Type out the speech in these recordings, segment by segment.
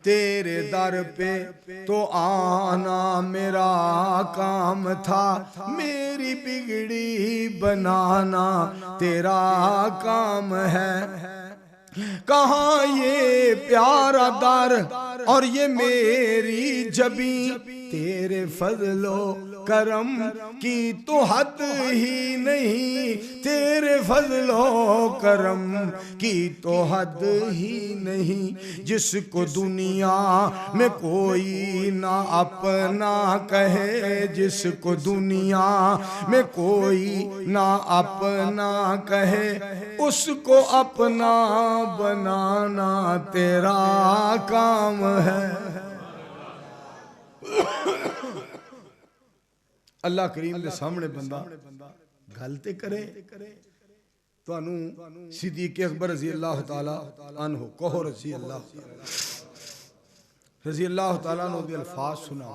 तेरे दर पे तो आना मेरा काम था, मेरी बिगड़ी बनाना तेरा काम है। कहाँ ये प्यारा दर और ये मेरी जबी, तेरे फजलो करम की तो हद ही नहीं, तेरे फजलो करम की तो हद ही नहीं। जिसको दुनिया में कोई ना अपना कहे, जिसको दुनिया में कोई ना अपना कहे, उसको अपना बनाना तेरा काम है। अल्लाह करीम के सामने बंदा गल ते करे, तुहानू सिद्दीक़ अकबर रज़ी अल्लाह तआला अन्हु कहो, रज़ी अल्लाह तआला अन्हु दे अल्फाज सुना।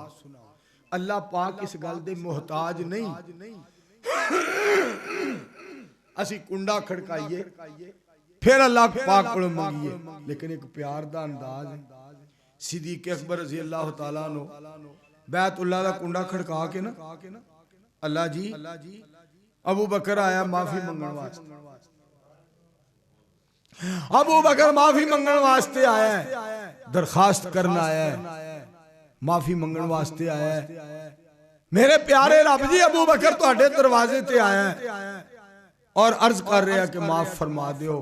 अल्लाह पाक इस गल दे मोहताज नहीं, असी कुंडा खड़काइए फिर अल्लाह पाक को मंगिए, लेकिन एक प्यार दा अंदाज है। सिद्दीक़ अकबर रज़ी अल्लाह तआला अन्हु बैतुल्लाह दा कुंडा खड़का के ना, अल्लाह जी अबू बकर आया माफी मंगण वास्ते, अबू बकर माफी मंगण वास्ते आया है, दरखास्त करना आया है, माफी मंगण वास्ते आया है। मेरे प्यारे रब जी अबू बकर तुहाडे दरवाजे ते आया है और अर्ज कर रहा है कि माफ फरमा दियो,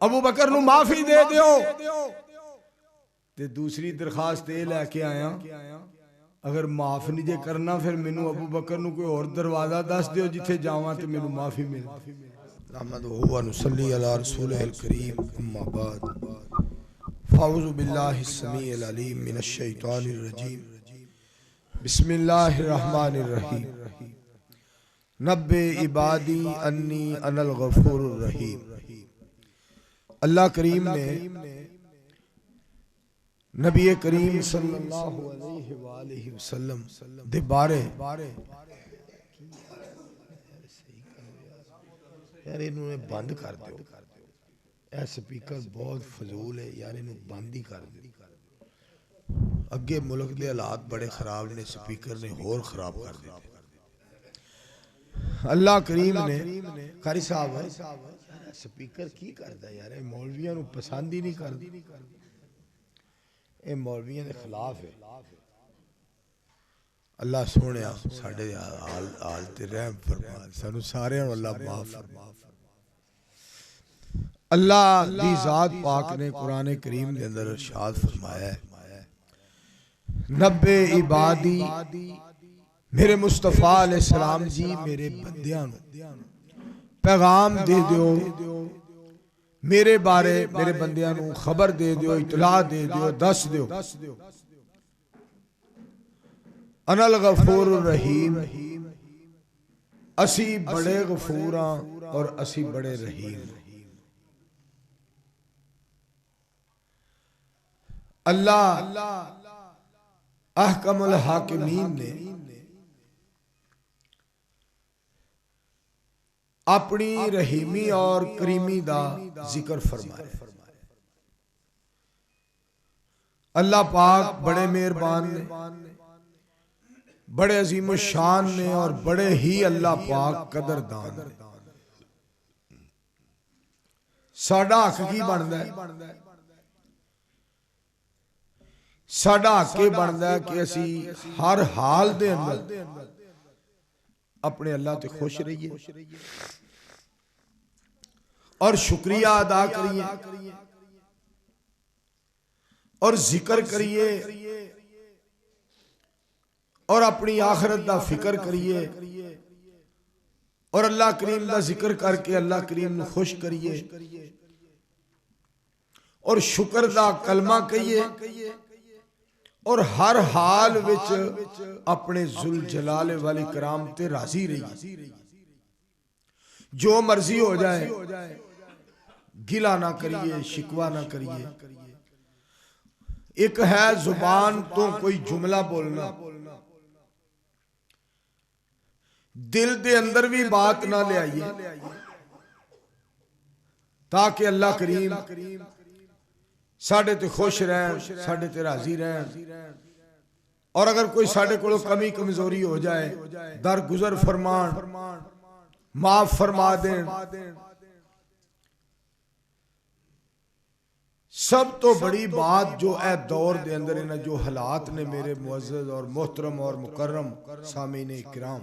अबू बकर नू माफी दे दियो। ते दूसरी दरखास्त ये लैके आया, अगर माफ नहीं जे करना फिर मैनू अबू बकर नू कोई और दरवाजा दस दियो जिथे जावां ते मैनू माफी मिले। रहमतुहु व नुसल्ली अला रसूलिल करीम, अम्मा बाद, फ़अऊज़ु बिल्लाहि स्समीइल अलीम मिनश शैतानिर रजीम, बिस्मिल्लाहिर रहमानिर रहीम। नब्बे इबादी अन्नी अनल गफूरुर रहीम। अल्लाह करीम ने नबी करीम सल्लल्लाहु अलैहि वसल्लम दे बारे यार इन्होंने बंद कर दो, यह स्पीकर बहुत फजूल है यार, इन्हों बंद ही कर दो। अगे मुल्क के हालात बड़े खराब ने, स्पीकर ने होर खराब कर दिए। अल्लाह करीम ने कारी साहब है स्पीकर की करता यार, मौलवियों को पसंद ही नहीं करता, ये मौलवियों के खिलाफ है। अल्लाह सोने साडे हाल ते रहम फरमा, सानू सारे अल्लाह माफ फरमा। अल्लाह दी जात पाक ने कुरान करीम के अंदर इरशाद फरमाया है, नब्बे इबादी मेरे मुस्तफा अलैहिस्सलाम जी मेरे बंदियां नू पैगाम दे दियो, मेरे बारे मेरे बंदियां नू खबर दे दियो, इतला दे दियो, दस दियो, अनल गफूरुर रहीम, असी बड़े गफूर हां और असी बड़े रहीम। अल्लाह अहकमुल हाकिमीन ने अपनी रहीमी और करीमी दा जिक्र फरमाया। अल्लाह पाक बड़े मेहरबान ने, बड़े अजीम शान ने और बड़े ही अल्लाह पाक कदरदान ने। साडा हक की बनता है, साडा हक ये बनता है कि असी हर हाल दे अंदर अपने अल्लाह ते खुश रहिए और शुक्रिया अदा करिए और जिक्र करिए और अपनी आखिरत दा फिक्र करिए और अल्लाह करीम दा जिक्र करके अल्लाह करीम नू खुश करिए और शुक्र दा कलमा कहिए और हर हाल विच अपने जुल जलाले वाली कराम ते राजी रहिए। जो मर्जी हो जाए गिला ना करिए, शिकवा ना करिए। एक है जुबान तो कोई जुमला बोलना, दिल दे अंदर भी बात ना ले आइए, ताकि अल्लाह करीम साडे ते खुश रहन, साडे ते राजी रहन। और अगर कोई साडे कोलों कमी कमजोरी हो जाए दरगुजर फरमान, माफ फरमा देन। सब तो बड़ी बात जो है दौर दे अंदर इन्हें जो हालात ने मेरे मुअज़्ज़ज़ और मोहतरम और मुकर्रम सामीन इकराम,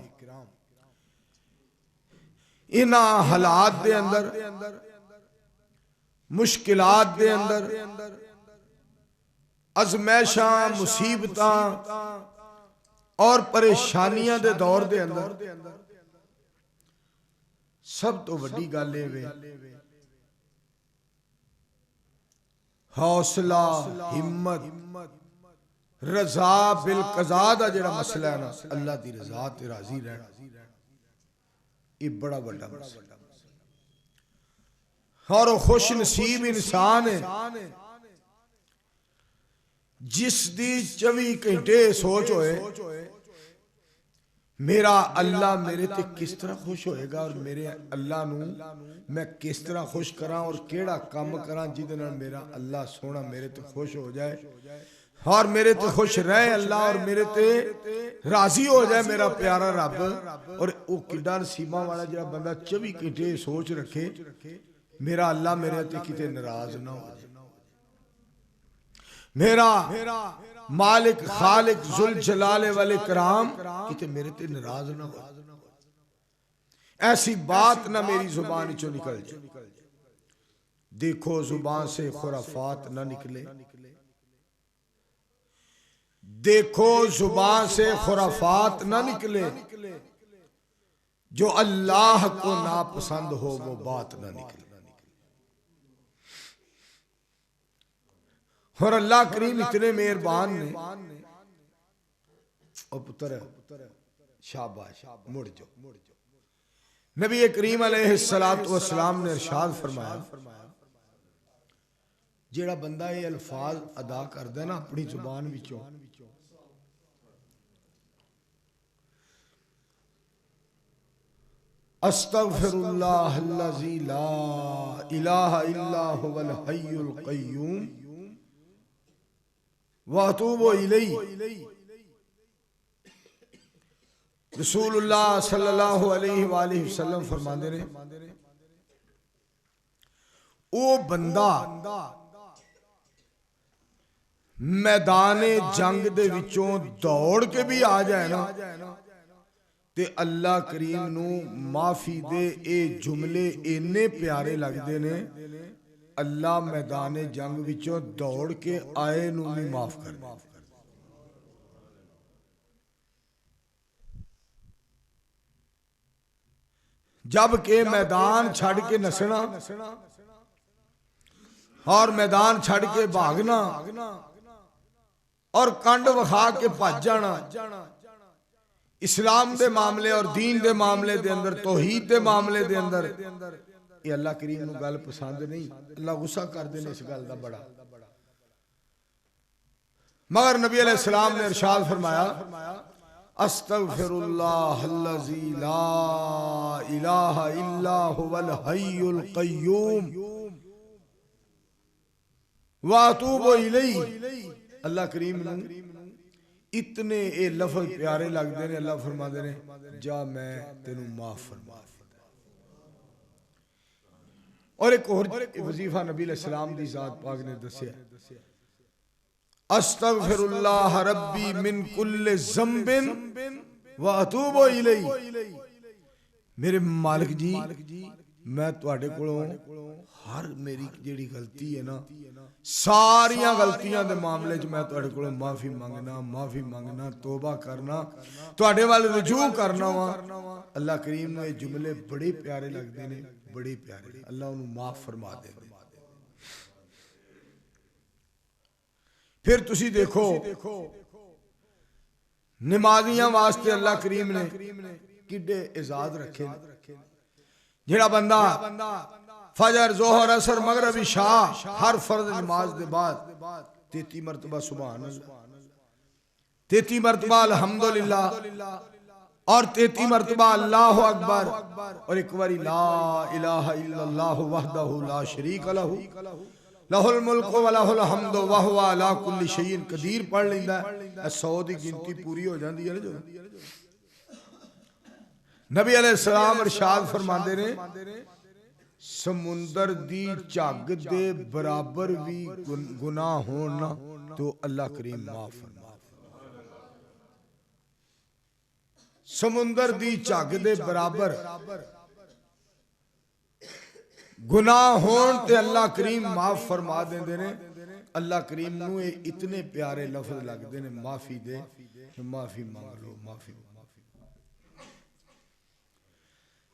इन हालात दे अंदर मुश्किलात दे अंदर अज़मैशां मुसीबतां और परेशानियां दे दौर दे अंदर सब तो वड्डी गल ये वे हौसला, हिम्मत, रजा बिल कज़ा दा जिहड़ा मसला है ना, अल्लाह दी रजा ते राजी रहना, ये बड़ा बड़ा मसला। और वो खुश नसीब इंसान है जिस दी 24 घंटे सोच होए मेरा अल्लाह मेरे ते किस तरह खुश होएगा और मेरे अल्लाह नू मैं किस तरह खुश करा और केड़ा काम करा जिदे नाल मेरा अल्लाह सोना मेरे ते खुश हो जाए और मेरे ते खुश रहे अल्लाह और मेरे ते राजी हो जाए मेरा प्यारा रब। और वो किड्डा नसीबा वाला जिहड़ा बंदा 24 घंटे सोच रखे मेरा अल्लाह मेरे ते किते नाराज ना हो जाए, मेरा मालिक खालिक जुल जलाले वाले कराम किते मेरे ते नाराज ना हो, ऐसी बात ना मेरी जुबान चो निकल जाए। देखो जुबान से खुराफात ना निकले, देखो जुबान से खुराफात ना निकले, जो अल्लाह को नापसंद हो वो बात ना निकले। और अल्लाह करीम इतने मेहरबान ने, ओ पुत्र शाबाश मुड़ जाओ। नबी करीम अलैहिस्सलातु वस्सलाम ने इरशाद फरमाया, जेड़ा बंदा ये अल्फाज अदा करदा ना अपनी जुबान विचों, अस्तगफिरुल्लाह अल्लज़ी ला इलाहा इल्ला हुवल हय्युल क़य्यूम व अतूबु इलैहि। रसूलुल्लाह सल्लल्लाहु अलैहि वसल्लम फरमाते ने, ओ बंदा मैदाने जंग दे विचों दौड़ के भी आ जाए ना ते अल्लाह करीम नू माफी दे ए जुमले इन्ने प्यारे लगते ने, अल्लाह मैदाने जंग विचों दौड़ के आए नू भी माफ कर दे। जब के मैदान छड़ के नसना और मैदान छड़ के भागना और कंड वखा के भज जाना, इस्लाम दे मामले और दीन दे मामले दे अंदर, तौहीद दे मामले दे अंदर, ये अल्लाह करीम नू गल पसंद नहीं। अल्लाह गुस्सा करते हैं इस गल का बड़ा। मगर नबी अलैहिस्सलाम ने इरशाद फरमाया, अस्तगफिरुल्लाह अल्लज़ी ला इलाहा इल्ला हुवल हय्युल क़य्यूम व अतूबु इलैहि। अल्लाह करीम नू इतने ये लफ्ज प्यारे लगते हैं, अल्लाह फरमाते ने, जा मैं तेनू माफ फरमा। और एक और वजीफा नबी अलैहिस्सलाम दी ज़ात पाक ने दसिया, अस्तगफिरुल्लाह रब्बी मिन कुल्ले ज़म्बिन व अतूबु इलैहि। मेरे मालिक जी मैं तुहाडे कोलों हर मेरी जेड़ी गलती है ना, सारियां गलतियां दे मामले च मैं तुहाडे कोलों माफी मंगना, तौबा करना, तुहाडे वाल रुजू करना वा। अल्लाह करीम ने जुमले बड़े प्यारे लगते हैं, बड़े प्यारे। अल्लाह उन्हें माफ फरमा दे। फिर तुसी देखो नमाजियां वास्ते अल्लाह करीम ने किड्डे इजाद रखे। जेड़ा बंदा फजर जोहर असर मगरिब इशा हर फर्ज नमाज दे बाद 33 मरतबा सुभान अल्लाह, 33 मरतबा अल्हम्दुलिल्लाह और 33 मरतबा अल्लाहु अकबर और एक बारी ला इलाहा इल्लल्लाहु वहदहु ला शरीक लहू लहुल मुल्क व लहुल हम्द व हुवा अला कुल्ली शैइन कदीर पढ़ लेंदा है, 100 की गिनती पूरी हो जाती है। जो नबी अलैहिस्सलाम इरशाद फरमाते ने समुंदर दी झग दे बराबर भी गुनाह होण ना तो अल्लाह करीम माफ फरमा। समुंदर दी झग दे बराबर गुनाह होण ते अल्लाह करीम माफ फरमा देंदे ने। अल्लाह करीम नूं ये इतने प्यारे लफ्ज लगदे ने माफी दे, माफी मांग लो, माफी।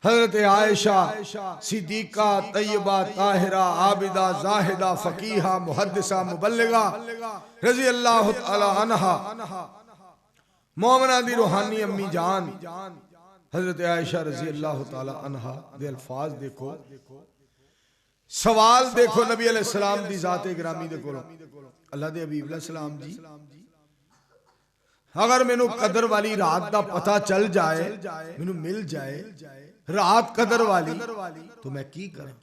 हजरत आयशा सिद्दीका तैयबा ताहिरा आबिदा जाहिदा फकीहा मुहद्दिसा मुबल्लिगा रजी अल्लाह तआला अन्हा मोमिना दी रूहानी अम्मी जान हजरत आयशा रजी अल्लाह तआला अन्हा दे अल्फाज देखो, सवाल देखो नबी अलैहिस्सलाम दी जाते गिरामी दे कोलों, अल्लाह दे हबीब अलैहिस्सलाम जी अगर मैनू कदर वाली रात दा पता चल जाए, मैनू मिल जाए रात कदर वाली, तो मैं की करूं?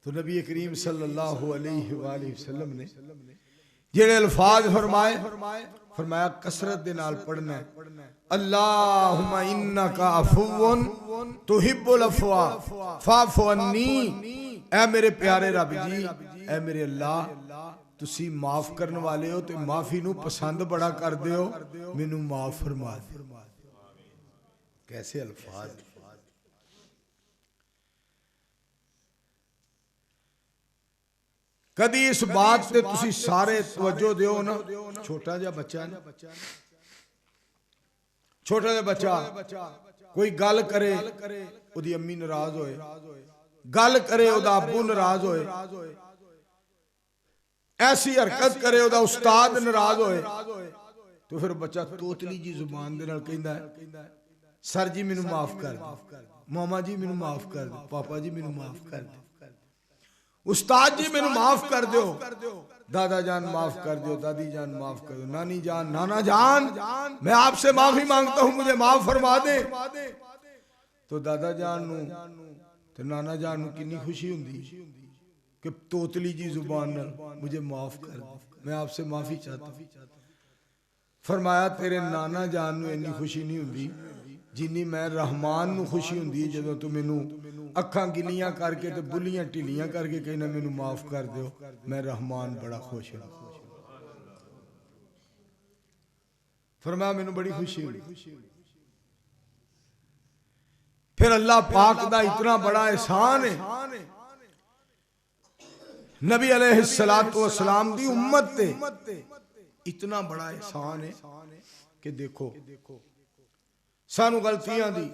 तो नबी करीम सल्लल्लाहु अलैहि वसल्लम ने जेड़े अल्फाज फरमाए, फरमाया कसरत दे नाल पढ़ना है अल्लाहुम्मा इन्नका अफुव्वुन तुहिब्बुल अफ़्वा फ़अफ़ु अन्नी। ऐ मेरे प्यारे रब जी, ऐ मेरे अल्लाह तुसी माफ करने वाले हो ते माफी नू पसंद बड़ा करदे हो, मैनू माफ फरमा दे। कैसे अल्फाज। कदी इस बात से तुसी सारे तवज्जो दियो ना, छोटा जिहा बच्चा ना, छोटा जिहा बच्चा कोई गल करे ओदी अम्मी नाराज होए, गल करे ओदा अब्बू नाराज होए, ऐसी हरकत करे ओदा उस्ताद नाराज होए, तो फिर बच्चा तोतली जी जुबान दे नाल कहंदा है सर जी मैनू माफ कर दो, मामा जी मैनू माफ कर दो, पापा जी मैनू माफ कर दो, उस्ताद जी मैनू माफ कर दो, दादा जान माफ कर दो, दादी जान माफ कर दो, नानी जान, नाना जान मैं आपसे माफी मांगता हूं, मुझे माफ फरमा दे। तो दादा जान नू ते नाना जान नू कितनी खुशी हुंदी कि तोतली जी जुबान नाल मुझे माफ कर दो, मैं आपसे माफी चाहता हूं। फरमाया तेरे नाना जान नू इन्नी खुशी नहीं हुंदी जिन्नी मैं रहमान नू खुशी हुंदी है जदों तू मैनू अखां गिलियां करके ते बुलियां ढिलियां करके कहना मैनू माफ कर दो, मैं रहमान बड़ा खुश हूं। फरमाया मैनू बड़ी खुशी हुई। फिर अल्लाह पाक दा इतना बड़ा एहसान है, नबी अलैहिस्सलातु वस्सलाम दी उम्मत ते इतना बड़ा एहसान है कि देखो सानू गलतियां दी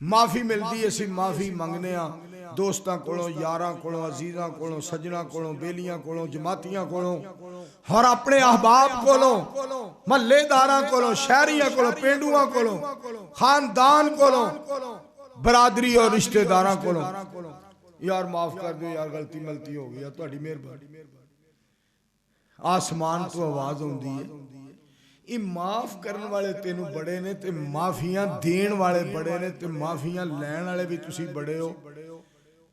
माफी मिलती है, असीं माफी मंगने आ दोस्तां कोलों, यारां कोलों, अजीजां कोलों, सज्जनां कोलों, बेलियां कोलों, जमातियां कोलों और अपने अहबाब कोलों, महल्लेदारां कोलों, शहरियां कोलों, पेंडुआं कोलों, खानदान कोलों, बरादरी और रिश्तेदारां कोलों, यार माफ कर दो यार गलती मलती हो गई, तुहाडी मेहरबानी। आसमान तो आवाज आउंदी है ये माफ करने वाले तेनू बड़े ने ते माफियां देण वाले बड़े ने ते माफियां लैण वाले भी तुसी बड़े हो।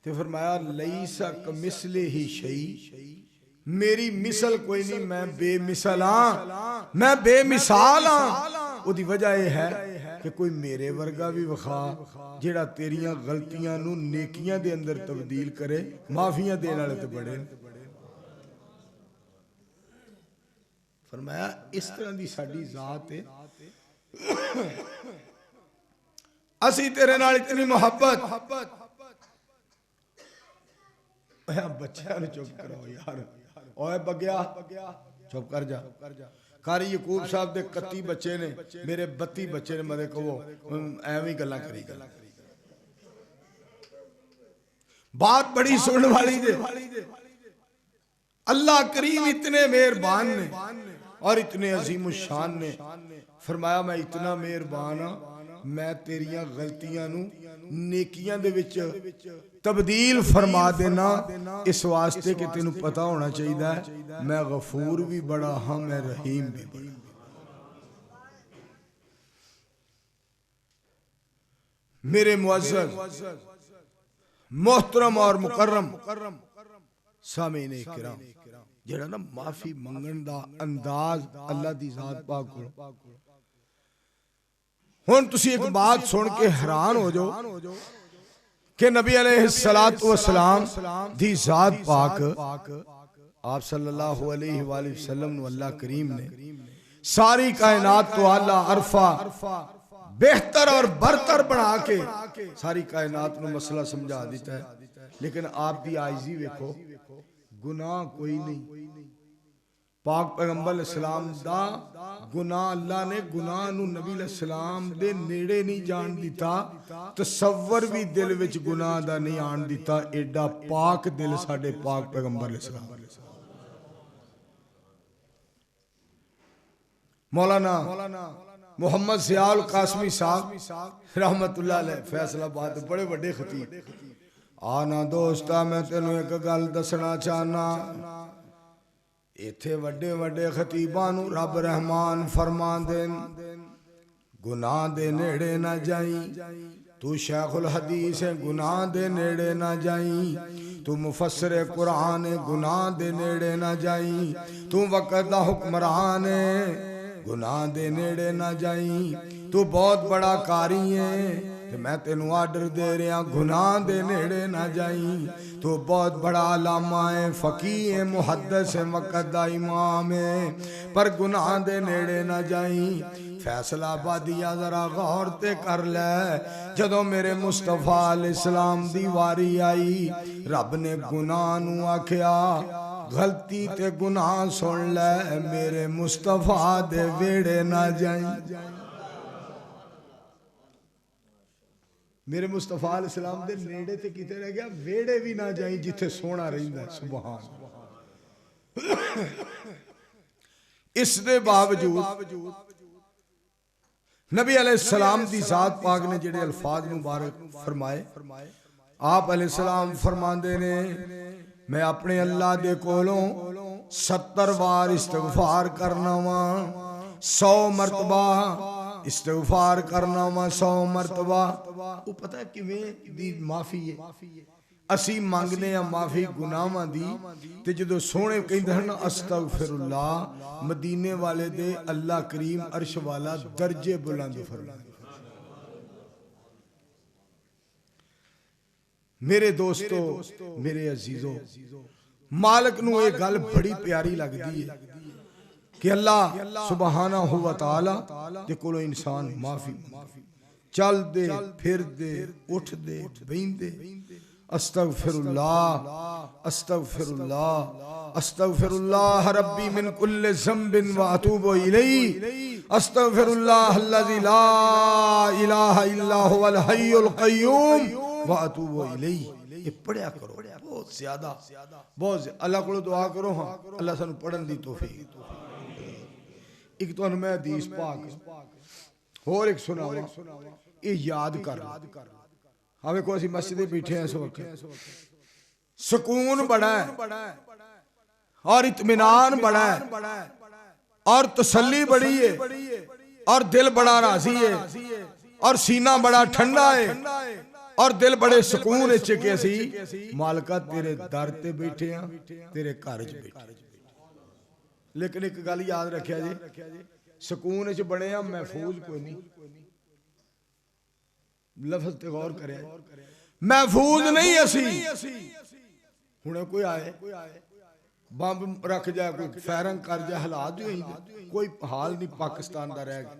ते फरमाया लईसा कमिसले ही शई, मेरी मिसल कोई नहीं, मैं बेमिसल हां, मैं बेमिसाल हां। ओदी वजह यह है कि कोई मेरे वर्गा भी विखा जेड़ा तेरियां गलतियां नू नेकियां दे अंदर तब्दील करे। माफियां देण वाले ते बड़े ने। फरमाया इस तरह की साडी जात है, असी तेरे नाल इतनी मोहब्बत। बच्चों ने चुप करो यार, ओए बगया चुप कर जा। कारी यकूब साहब दे 31 बच्चे ने, मेरे 32 बच्चे ने, मदे कहो एवं गल्लां करी गल। बात बड़ी सुनने वाली दे। अल्लाह करीम इतने मेहरबान ने और इतने अजीम शान ने। फरमाया मैं इतना मेहरबान हाँ, मैं तेरियां गलतियां नू नेकियां दे विच तब्दील फरमा देना, इस वास्ते कि तेनू पता होना चाहिए मैं गफूर भी बड़ा हाँ, मैं रहीम भी बड़ा। मेरे मुअज़्ज़ज़ मोहतरम और मुकर्रम सामीन इकराम, जेड़ा ना माफी मंगण दा अंदाज अल्लाह दी जात पाक कोल। हुण तुसी एक बात सुन के हैरान हो जाओ कि नबी अलैहिस्सलातु वस्सलाम दी जात पाक आप सल्लल्लाहु अलैहि वसल्लम नु अल्लाह करीम ने सारी कायनात तो आला अरफा बेहतर और बरतर बना के सारी कायनात नु मसला समझा दिता है। लेकिन आप दी आजिज़ी वेखो, गुनाह कोई नहीं। पाक पैगंबर इस्लाम दा गुनाह अल्लाह ने गुनाह नु नबी इस्लाम दे नेड़े नहीं जान दिता, तसव्वुर भी दिल विच गुनाह दा नहीं आन दिता। एडा पाक दिल साडे पाक पैगंबर इस्लाम। मौलाना मोहम्मद सियाल कासमी साहब रहमतुल्लाह अलैह फैसलाबाद बड़े बड़े खतीब। आना दोस्ता मैं तेनू एक गल दसना चाहना, इत्थे वड्डे वड्डे खतीबां नू रब रहमान फरमांदे गुनाह दे नेड़े ना जाई। तू शेखुल हदीस है, गुनाह दे नेड़े ना जाई। तू मुफस्सिर कुरान है, गुनाह दे नेड़े ना जाई। तू वक़्त दा हुक्मरान है, गुनाह दे नेड़े ना जाई। तू बहुत बड़ा कारी है, मैं तेनू आर्डर दे रहा गुनाह दे नेड़े ना जाई। तू बहुत बड़ा अलामा है, फकीह है, मुहद्दिस है, वक़्त दा इमाम है, पर गुनाह दे नेड़े ना जाई। फैसलाबादिया जरा गौर ते कर ले, जदों मेरे मुस्तफा अलैहिस्सलाम दी वारी आई, रब ने गुनाह नू आख्या गलती ते गुनाह सुन ले, मेरे मुस्तफा दे वेड़े ना जाई। मेरे मुस्तफा अलैहिस्सलाम दे नेड़े ते किते रह गया, वेड़े भी ना जाई जिथे सोना रहिंदा। सुभान। इस दे बावजूद नबी अलैहिस्सलाम दी जात पाक ने जेड़े अल्फाज मुबारक फरमाए, आप अलैहिस्सलाम फरमांदे ने मैं अपने अल्लाह दे कोलों 70 बार इस्तिगफार करना वा, 100 मरतबा इस्तिगफार करना वा, 100 मरतबा। वो पता है किवें दी माफी है? असी मंगने आ माफी गुनाहां दी, ते जदों सोहणे कहंदे हन अस्तगफिरुल्लाह, मदीने वाले दे अल्लाह करीम अर्श वाला दर्जे बुलंद फरमांदे। मेरे दोस्तों, मेरे अजीजों, मालिक नू ये गल बड़ी प्यारी लगदी है कि अल्लाह सुबहानहू व तआला दे कोलों इंसान माफी चल दे, फिर दे, उठ दे, बैठे अस्तगफिरुल्लाह अस्तगफिरुल्लाह अस्तगफिरुल्लाह रब्बी मिन कुल्लि ज़म्बिन व अतूबु इलैहि अस्तगफिरुल्लाह अल्लज़ी ला इलाहा इल्ला हुवल हय्युल क़य्यूम व अतूबु इलैहि। ये पढ़या करो, बहुत ज्यादा, बहुत अल्लाह को दुआ करो। हाँ, अल्लाह सानू पढ़न दी तौफीक। एक तो मैं हदीस पाक होर एक सुनावा, ये याद कर। हाँ देखो असी मस्जिद बैठे हैं इस वक्त, सुकून बड़ा है और इत्मीनान बड़ा है और तसल्ली बड़ी है और दिल बड़ा राजी है और सीना बड़ा ठंडा है और दिल बड़े सुकून के असी मालका तेरे दर ते बैठे हैं, तेरे घर च बैठे। लेकिन एक गल याद रखिया जी, सुकून च बने आ, महफूज कोई नहीं। लफ्ज ते गौर करे, महफूज नहीं असी। हुणे कोई आए बंब रख जाए, कोई फायरिंग कर जाए, हालात जो कोई हाल नहीं पाकिस्तान का रह गया।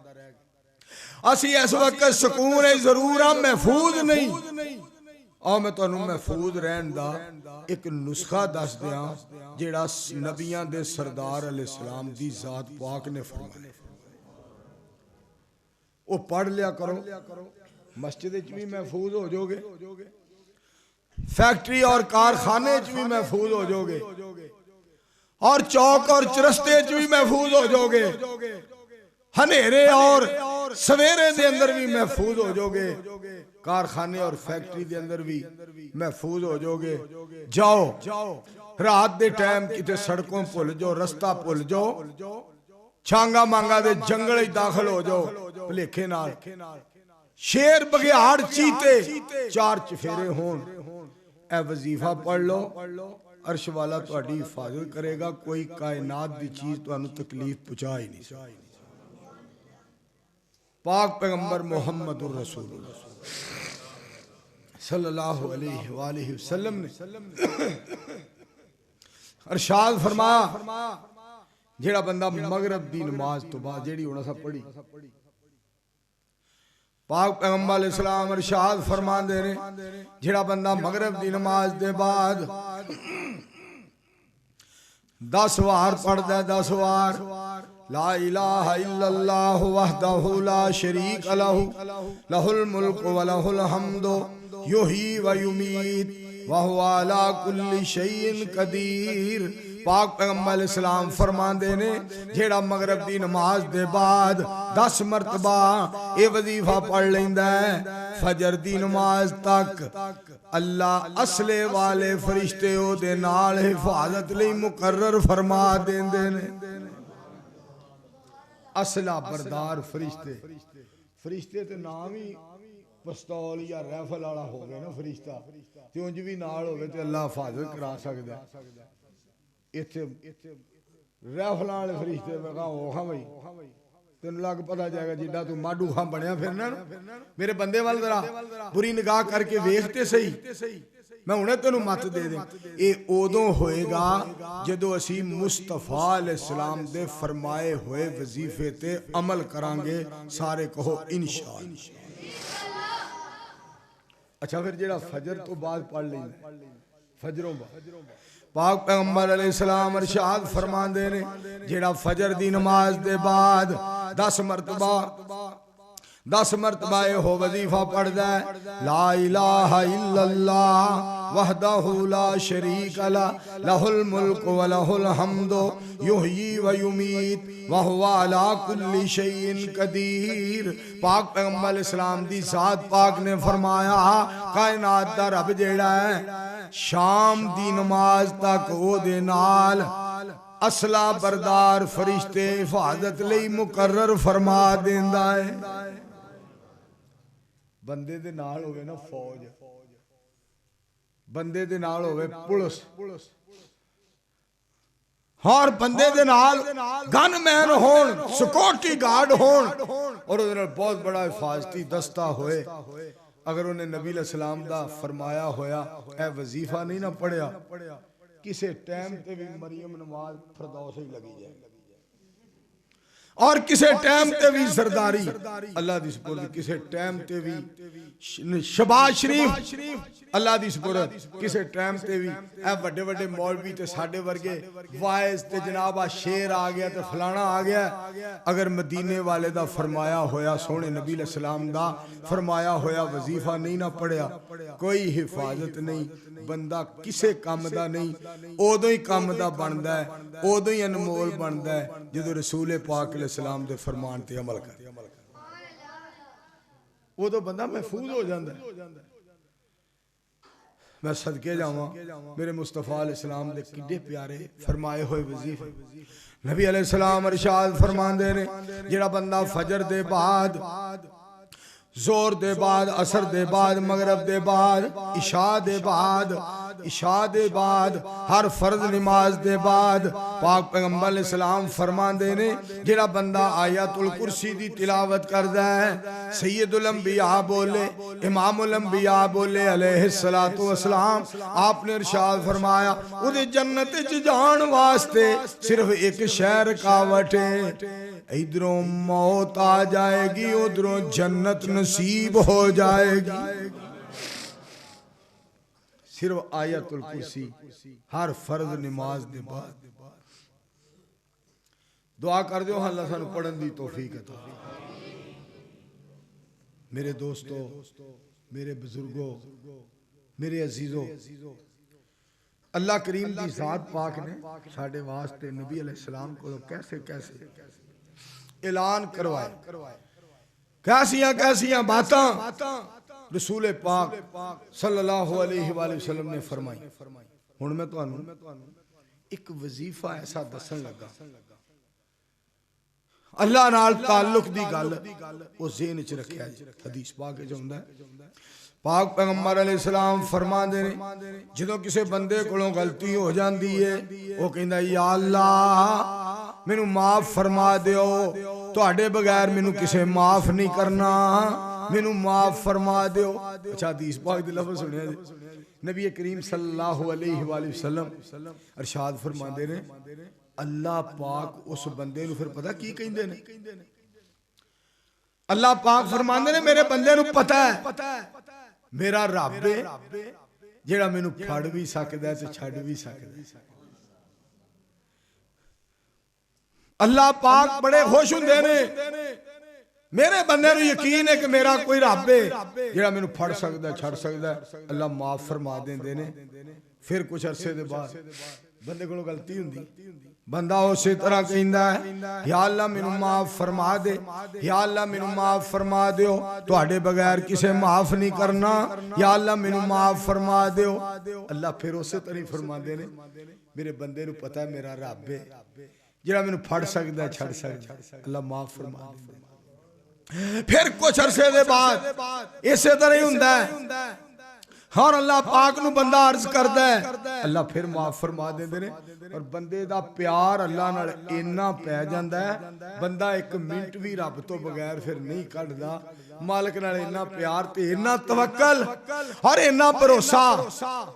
असी इस वक्त सुकून जरूर आ, महफूज नहीं। आओ मैं तुहानू महफूज रहन दा एक नुस्खा दस दिया, जेड़ा नबियां दे सरदार अलैहिस्सलाम दी जात पाक ने फरमाया। वो पढ़ लिया करो, मस्जिद भी महफूज हो जाओगे, फैक्ट्री और कारखाने भी महफूज हो जाओगे और चौक और चरस्ते भी महफूज हो जाओगे, हनेरे और सवेरे दे अंदर भी महफूज हो जाओगे, कारखाने और फैक्ट्री दे अंदर भी महफूज हो जाओगे। जाओ रात दे टाइम किते सड़कों भुल जाओ, रास्ता भुल जाओ, छांगा मांगा दे जंगल दाखिल हो जाओ भुलेखे नाल। शेर बघियाड़ चीते चार चफेरे होन, ए वजीफा पढ़ लो, अर्श वाला तुहाडी हिफाजत करेगा, कोई कायनात की चीज तुहानू तकलीफ पहुंचा ही नहीं सकती। पाक पैगंबर मुहम्मदुर रसूलुल्लाह सल्लल्लाहु अलैहि वसल्लम ने इरशाद फरमाया, जेड़ा बंदा मगरिब दी नमाज तो बाद जेड़ी हुण असां पढ़ी, पाक पैगंबर अलैहिस्सलाम इरशाद फरमांदे ने, जेड़ा बंदा मगरिब दी नमाज दे बाद 10 वार पढ़दा, 10 वार ला इलाहा इल्लल्लाह वहदहु ला शरीक लहु लहुल मुल्कु व लहुल हम्दु युही व युमीत व हुवा अला कुल्ली शैइन कदीर। पाक पैगंबर अलैहिस्सलाम फरमांदे ने, जेड़ा मगरिब दी नमाज दे बाद 10 मरतबा ये वजीफा पढ़ लैंदा है, फजर दी नमाज तक अल्लाह असले वाले फरिश्ते ओदे नाल हिफाजत लई मुकर्रर फरमा देंदे ने। असला बरदार फरिश्ते, फरिश्ते ते नाम ही पिस्तौल या राइफल वाला हो गया ना फरिश्ता, ते उंज भी नाल होवे ते अल्लाह हिफाजत करा सकदा। इत्थे राइफल वाले फरिश्ते मैं कहा ओ हां भाई तेन लग पता जाएगा, जिड्डा तू माडू खां बनया फिरना मेरे बंदे वाल जरा बुरी निगाह करके वेखते सही, मैं हुणे तेनू मत दे दे। ये उदों होएगा जदों असी मुस्तफा अलैहिस्सलाम दे फरमाए हुए वजीफे ते अमल करांगे। सारे कहो इंशाअल्लाह। अच्छा फिर जेड़ा फजर तो बाद पढ़ लेंदा, फजरों बाद पाक पैगंबर अलैहिस्सलाम इरशाद फरमांदे ने, जेड़ा फजर दी नमाज दे बाद 10 मरतबा हो वजीफा पढ़दा है, ला इलाहा इल्लल्लाह वहदहु ला शरीक लहुल मुल्कु व लहुल हम्दु युहयी व युमीत व हुवा अला कुल्ली शैइन कदीर। पाक पैगंबर अलैहिस्सलाम दी जात पाक ने फरमाया, कायनात दा रब जेड़ा है शाम दी नमाज तक ओदे नाल असला बरदार फरिश्ते हिफाजत लई मुकर्रर फरमा देंदा है। बंदे दे नाल होवे ना फौज, बंदे दे नाल होवे पुलिस, हर बंदे दे नाल गनमैन होण, सिक्योरिटी गार्ड होण और उहदे नाल बहुत बड़ा हिफाजती दस्ता होए। अगर उन्हें नबी अलैहिस्सलाम दा फरमाया होया ए वजीफा नहीं ना पढ़िया, किसे टाइम ते भी मरियम नमाज फरदौस ही लगी जाए, और किसे टाइम ते भी सरदारी अल्लाह दी सुपुर्द, किसे टाइम ते भी शबाज शरीफ अल्लाह दी सुपुर्द, किसे टाइम ते भी ए बड़े बड़े मौलवी ते साडे वर्गे वाइज ते जनाब आ शेर आ गया ते फलाना आ गया। अगर मदीने वाले दा फरमाया होया, सोने नबी अलैहिस्सलाम दा फरमाया होया वजीफा नहीं ना पढ़िया, कोई हिफाजत नहीं, बंदा किसे काम दा नहीं, उदों ही काम दा बनदा है, उदों ही अनमोल बनदा है जदों रसूल पाक अलैहिस्सलाम दे फरमान ते अमल करे, उदों बंदा महफूज हो जाता है। मैं सदके जावां मेरे मुस्तफा अलैहिस्सलाम दे किड्डे प्यारे फरमाए हुए वजीफे। नबी अलैहिस्सलाम इरशाद फरमांदे ने, जेड़ा बंदा फजर दे बाद, जोर दे बाद, असर दे बाद, मगरब दे बाद, इशा दे बाद हर फर्ज नमाज दे बाद पाक पैगंबर अलैहिस्सलाम फरमांदे ने, जेड़ा बंदा आयतुल कुर्सी दी तिलावत करदा है, सैयदुल अंबिया बोले, इमामुल अंबिया बोले अलैहिस्सलातु वस्सलाम, आपने इरशाद फरमाया उहदे जन्नत च जान वास्ते सिर्फ एक शहर रुकावट है, इधरों मौत आ जाएगी उधरों जन्नत नसीब हो जाएगी। सिर्फ आयतुल कुर्सी हर फर्ज नमाज दे बाद। दुआ कर दो अल्लाह सानू पढ़न दी तौफीक अता। मेरे दोस्तों, मेरे बुजुर्गों, मेरे अजीजों, अल्लाह करीम दी जात पाक ने साडे वास्ते नबी अलैहिस्सलाम को कैसे कैसे ऐलान करवाए, कैसियां कैसियां बातां रसूल पाक सल्लल्लाहु अलैहि वसल्लम ने फरमाई। हुण मैं तुहानू एक वजीफा ऐसा दसन लगा, अल्लाह नाल ताल्लुक दी गल ओ ज़हन च रखिया जी। हदीस पाक च हुंदा है पाक पैगंबर अलैहिस्सलाम फरमाते ने जो किसी बंदे कोलों गलती हो जाती है वो कहता या अल्लाह मैनू माफ फरमा दियो, तुहाडे बगैर मैनू किसे माफ नहीं करना, मैनू माफ फरमा दियो। अच्छा हदीस पाक दे लफ्ज़ सुनिया जी, नबी करीम सल्लल्लाहु अलैहि वसल्लम इरशाद फरमाते ने अल्लाह पाक उस बंदे नू फिर पता की कहंदे ने, अल्लाह पाक फरमाते ने मेरे बंदे नू पता है मेरा रब है जेड़ा मैनू फड़ भी सकदा है ते छड़ भी सकदा है। अल्लाह पाक बड़े खुश हुंदे ने मेरे बंदे नू यकीन है कि मेरा कोई रब है जेड़ा मैनू फड़ सकदा है छड़ सकदा है। अल्लाह माफ फरमा देंदे ने। फिर कुछ अरसे दे बाद बंदे कोलों गलती हुंदी, बंदा उसी तरह कहंदा है या अल्लाह मैनू माफ फरमा दे, या अल्लाह मैनू माफ फरमा दियो, तुहाडे बगैर किसे माफ नहीं करना, या अल्लाह मैनू माफ फरमा दियो। अल्लाह फिर उसी तरह फरमांदे ने मेरे बंदे नू पता है मेरा रब है जेड़ा मैनू फड़ सकदा है छड़ सकदा है। अल्लाह माफ फरमा दे। फिर कुछ अरसे दे बाद इसे तरह ही हुंदा है। और अल्लाह पाक नू बंदा अर्ज करदा है अल्लाह फिर माफ फरमा देंदे ने। और बंदे दा प्यार अल्लाह नाल इन्ना पै जांदा है बंदा एक मिनट भी रब तो बगैर फिर नहीं कढदा। मालिक नाल इन्ना प्यार ते इन्ना तवक्कल और इन्ना भरोसा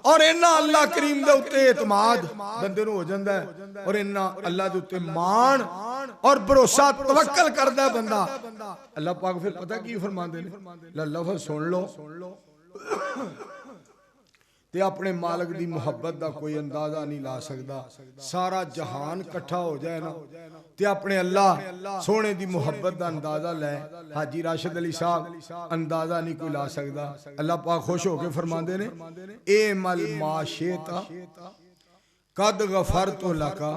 और इन्ना अल्लाह करीम दे उत्ते एतमाद बंदे नू हो जांदा है और इन्ना अल्लाह दे उत्ते मान और भरोसा तवक्कल करदा है बंदा। अल्लाह पाक फिर पता की फरमांदे ने लफ्ज़ सुन लो ते अपने मालिक दी मुहब्बत दा कोई अंदाजा नहीं ला सकदा। सारा जहान इकट्ठा हो जाए ना ते अपने अल्लाह सोने दी मुहब्बत दा अंदाजा लै हाजी राशिद अली साहब अंदाजा नहीं कोई ला सकदा। अल्लाह पाक खुश होके फरमांदे ने ए मल माशेता कद गफरतु लका।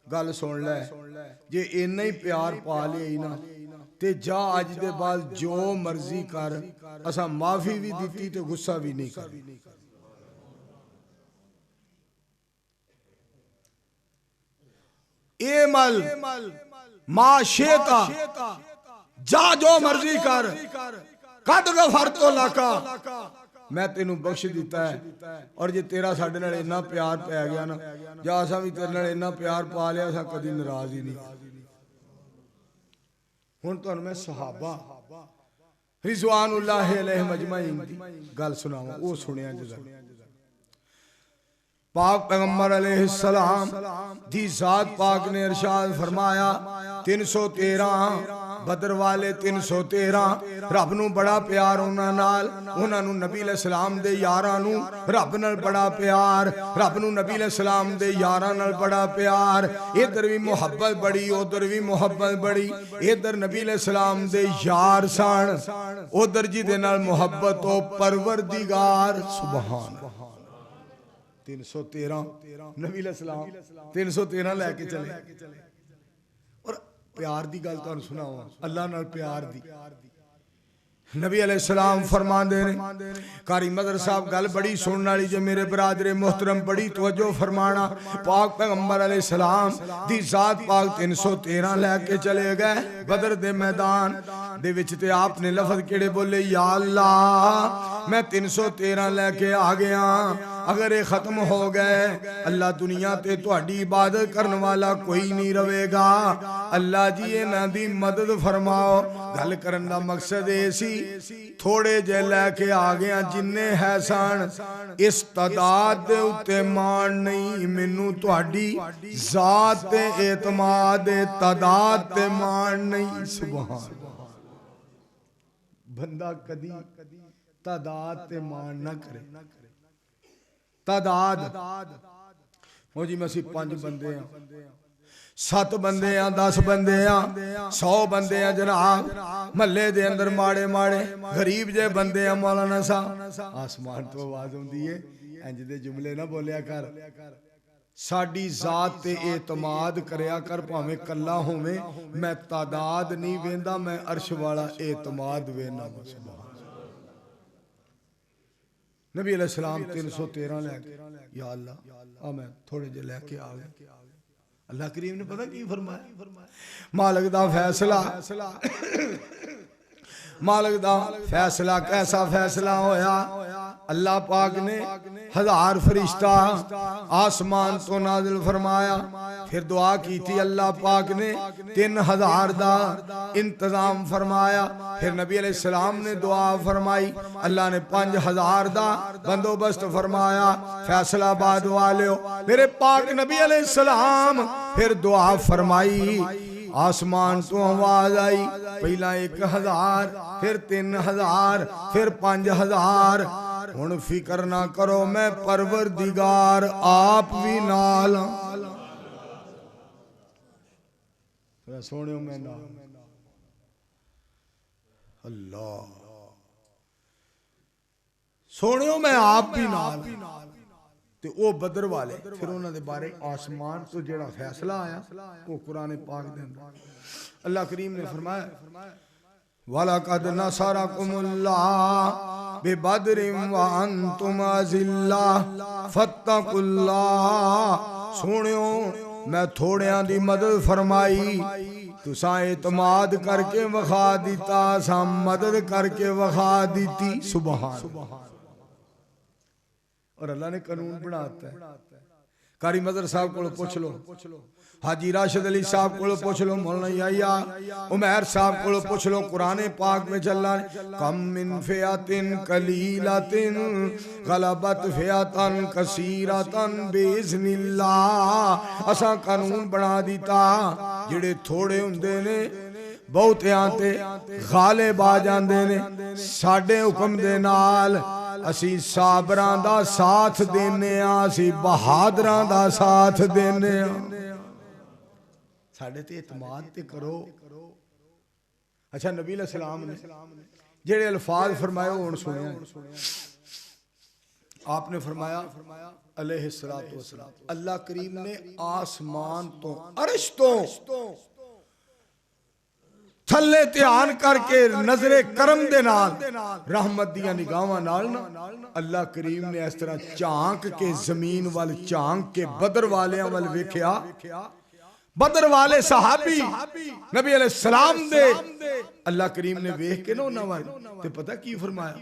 गल सुन लै जे इन्ना ही प्यार पा लिया ना ते जा अज दे बाद जो मर्जी कर, असा माफी भी दी ते गुस्सा भी नहीं कर। ए मल माशेता जा जो मर्जी कर, कद गफरतु लका मैं तेनू बख्श दिता है। और जे तेरा साडे नाल इन्ना प्यार पै गया ना जा असा भी तेरे नाल इन्ना प्यार पा लिया असा कदी नाराज ही नहीं। हुण तुहानू मैं सहाबा रिज़वानुल्लाह अलैहिम अजमाइन दी गल सुनावां, ओ सुनिया जरा। पाक पैगंबर अलैहिस्सलाम दी जात पाक ने इरशाद फरमाया 313 बदर वाले 313 रब नू बड़ा प्यार उन्हां नाल, उन्हां नू नबी अलैहिस्सलाम दे यारां नू रब नाल बड़ा प्यार, रब नू नबी अलैहिस्सलाम दे यारां नाल बड़ा प्यार। इधर भी मुहब्बत बड़ी उधर भी मुहब्बत बड़ी। इधर नबी अलैहिस्सलाम दे यार सन उधर जिहदे नाल मुहब्बत ओ परवरदिगार सुभान 313 नबी अलैहिस्सलाम 313 लेके चले। और प्यार दी गल तुहानू सुनावां अल्लाह नाल प्यार दी। नबी अलैहिस्सलाम फरमांदे ने कारी मदर साहब गल बड़ी सुनने वाली जे मेरे बरादरे मोहतरम बड़ी तवज्जो फरमाना। पाक पैगंबर अलैहिस्सलाम दी जात पाक 313 लेके चले गए बदर दे मैदान दे विच ते आपने लफ्ज केड़े बोले या अल्लाह मैं 313 लेके आ गया, अगर ये खत्म हो गए अल्लाह दुनिया ते तुहाडी इबादत करने वाला कोई नहीं रहेगा। अल्लाह जी इन्हां दी मदद फरमाओ। गल करन दा मकसद ये सी थोड़े जे लैके आ गया जिन्ने है सन इस तादाद दे उत्ते मान नहीं, मैनू तुहाडी जात ते एतमाद तादाद ते मान नहीं। सुभान बंदा कदी तादाद ते मान ना करे। तादाद हो जी मैं 5 बंदे हैं 7 बंदे हैं 10 बंदे हैं 100 बंदे हैं जनाब महल्ले दे अंदर माड़े माड़े गरीब जे बंदे हैं मौलाना साहब आसमान तो आवाज आउंदी है इंज दे जुमले ना बोलिया कर। साडी जात ते एतमाद करया कर भावें कल्ला होवे, मैं तादाद नहीं वेंदा मैं अर्श वाला एतमाद वेना। नबी अलैहिस्सलाम 313 लैके या अल्लाह आ मैं थोड़े जे लैके आ गया। अल्लाह करीम ने पता की फरमाया मालिक दा फैसला मालिक दा फैसला कैसा फैसला होया। अल्लाह पाक ने 1000 फरिश्ता आसमान तो नाजिल फरमाया। फिर दुआ की थी अल्लाह पाक ने 3000 दा इंतजाम फरमाया। फिर नबी अलैहिस्सलाम ने दुआ फरमाई, अल्लाह ने 5000 दा बंदोबस्त फरमाया। फैसलाबाद वाले मेरे पाक नबी अलैहिस्सलाम फिर दुआ फरमाई। आसमान तो आवाज आई, पहला 1000, फिर 3000, फिर 5000। हुण फिक्र ना करो, मैं परवरदिगार आप भी नाल सोनियो मैं ना अल्लाह सोनियो मैं आप भी नाल। ते ओ बदर वाले फिर उन्होंने बारे आसमान तो जेड़ा फैसला आया वो कुरान पाक दे अंदर अल्लाह करीम ने फरमाया, वलक़द नसरकुमुल्लाह बिबदरिन व अंतुम अज़िल्ला फत्तकुल्लाह। सुनियो मैं थोड़ियां दी मदद फरमाई, तुसा एतमाद करके वखा दिता, सा मदद करके वखा दी। सुभान। और अल्लाह ने कानून बनाता है। कारी मदर साहब को पूछ लो, हाजी राशिद अली साहब को पूछ लो, मौलाना याया उमैर साहब को पूछ लो, कुरान पाक में चल रहा है कम मिन फियातिन कलीलातिन गलबत फियातन कसीरतन बिइज़्निल्लाह। असा कानून बना दिता, जेड़े थोड़े हुंदे ने बहुतियां ते गालिब आ जांदे ने। साडे हुक्म दे नाल असी साबरां दा साथ देने आ, असी बहादरां दा साथ देने आ। साडे ते इतमाद ते करो। अच्छा नबी अलैहिस्सलाम ने जेड़े अल्फाज फरमाए हुण सुनिया। आपने फरमाया अलैहिस्सलातु वस्सलाम, अल्लाह करीम ने आसमान तो अर्श तो थल्ले ध्यान करके नजरे करम दे नाल रहमत दिया निगाहां नाल ना अल्लाह करीम ने इस तरह झांक के जमीन वाल झांक के बदर वालियां वाल वेख्या। बदर वाले सहाबी नबी अलैहिस्सलाम दे अल्लाह करीम ने वेख के ना उन्हां वाल ते पता की फरमाया,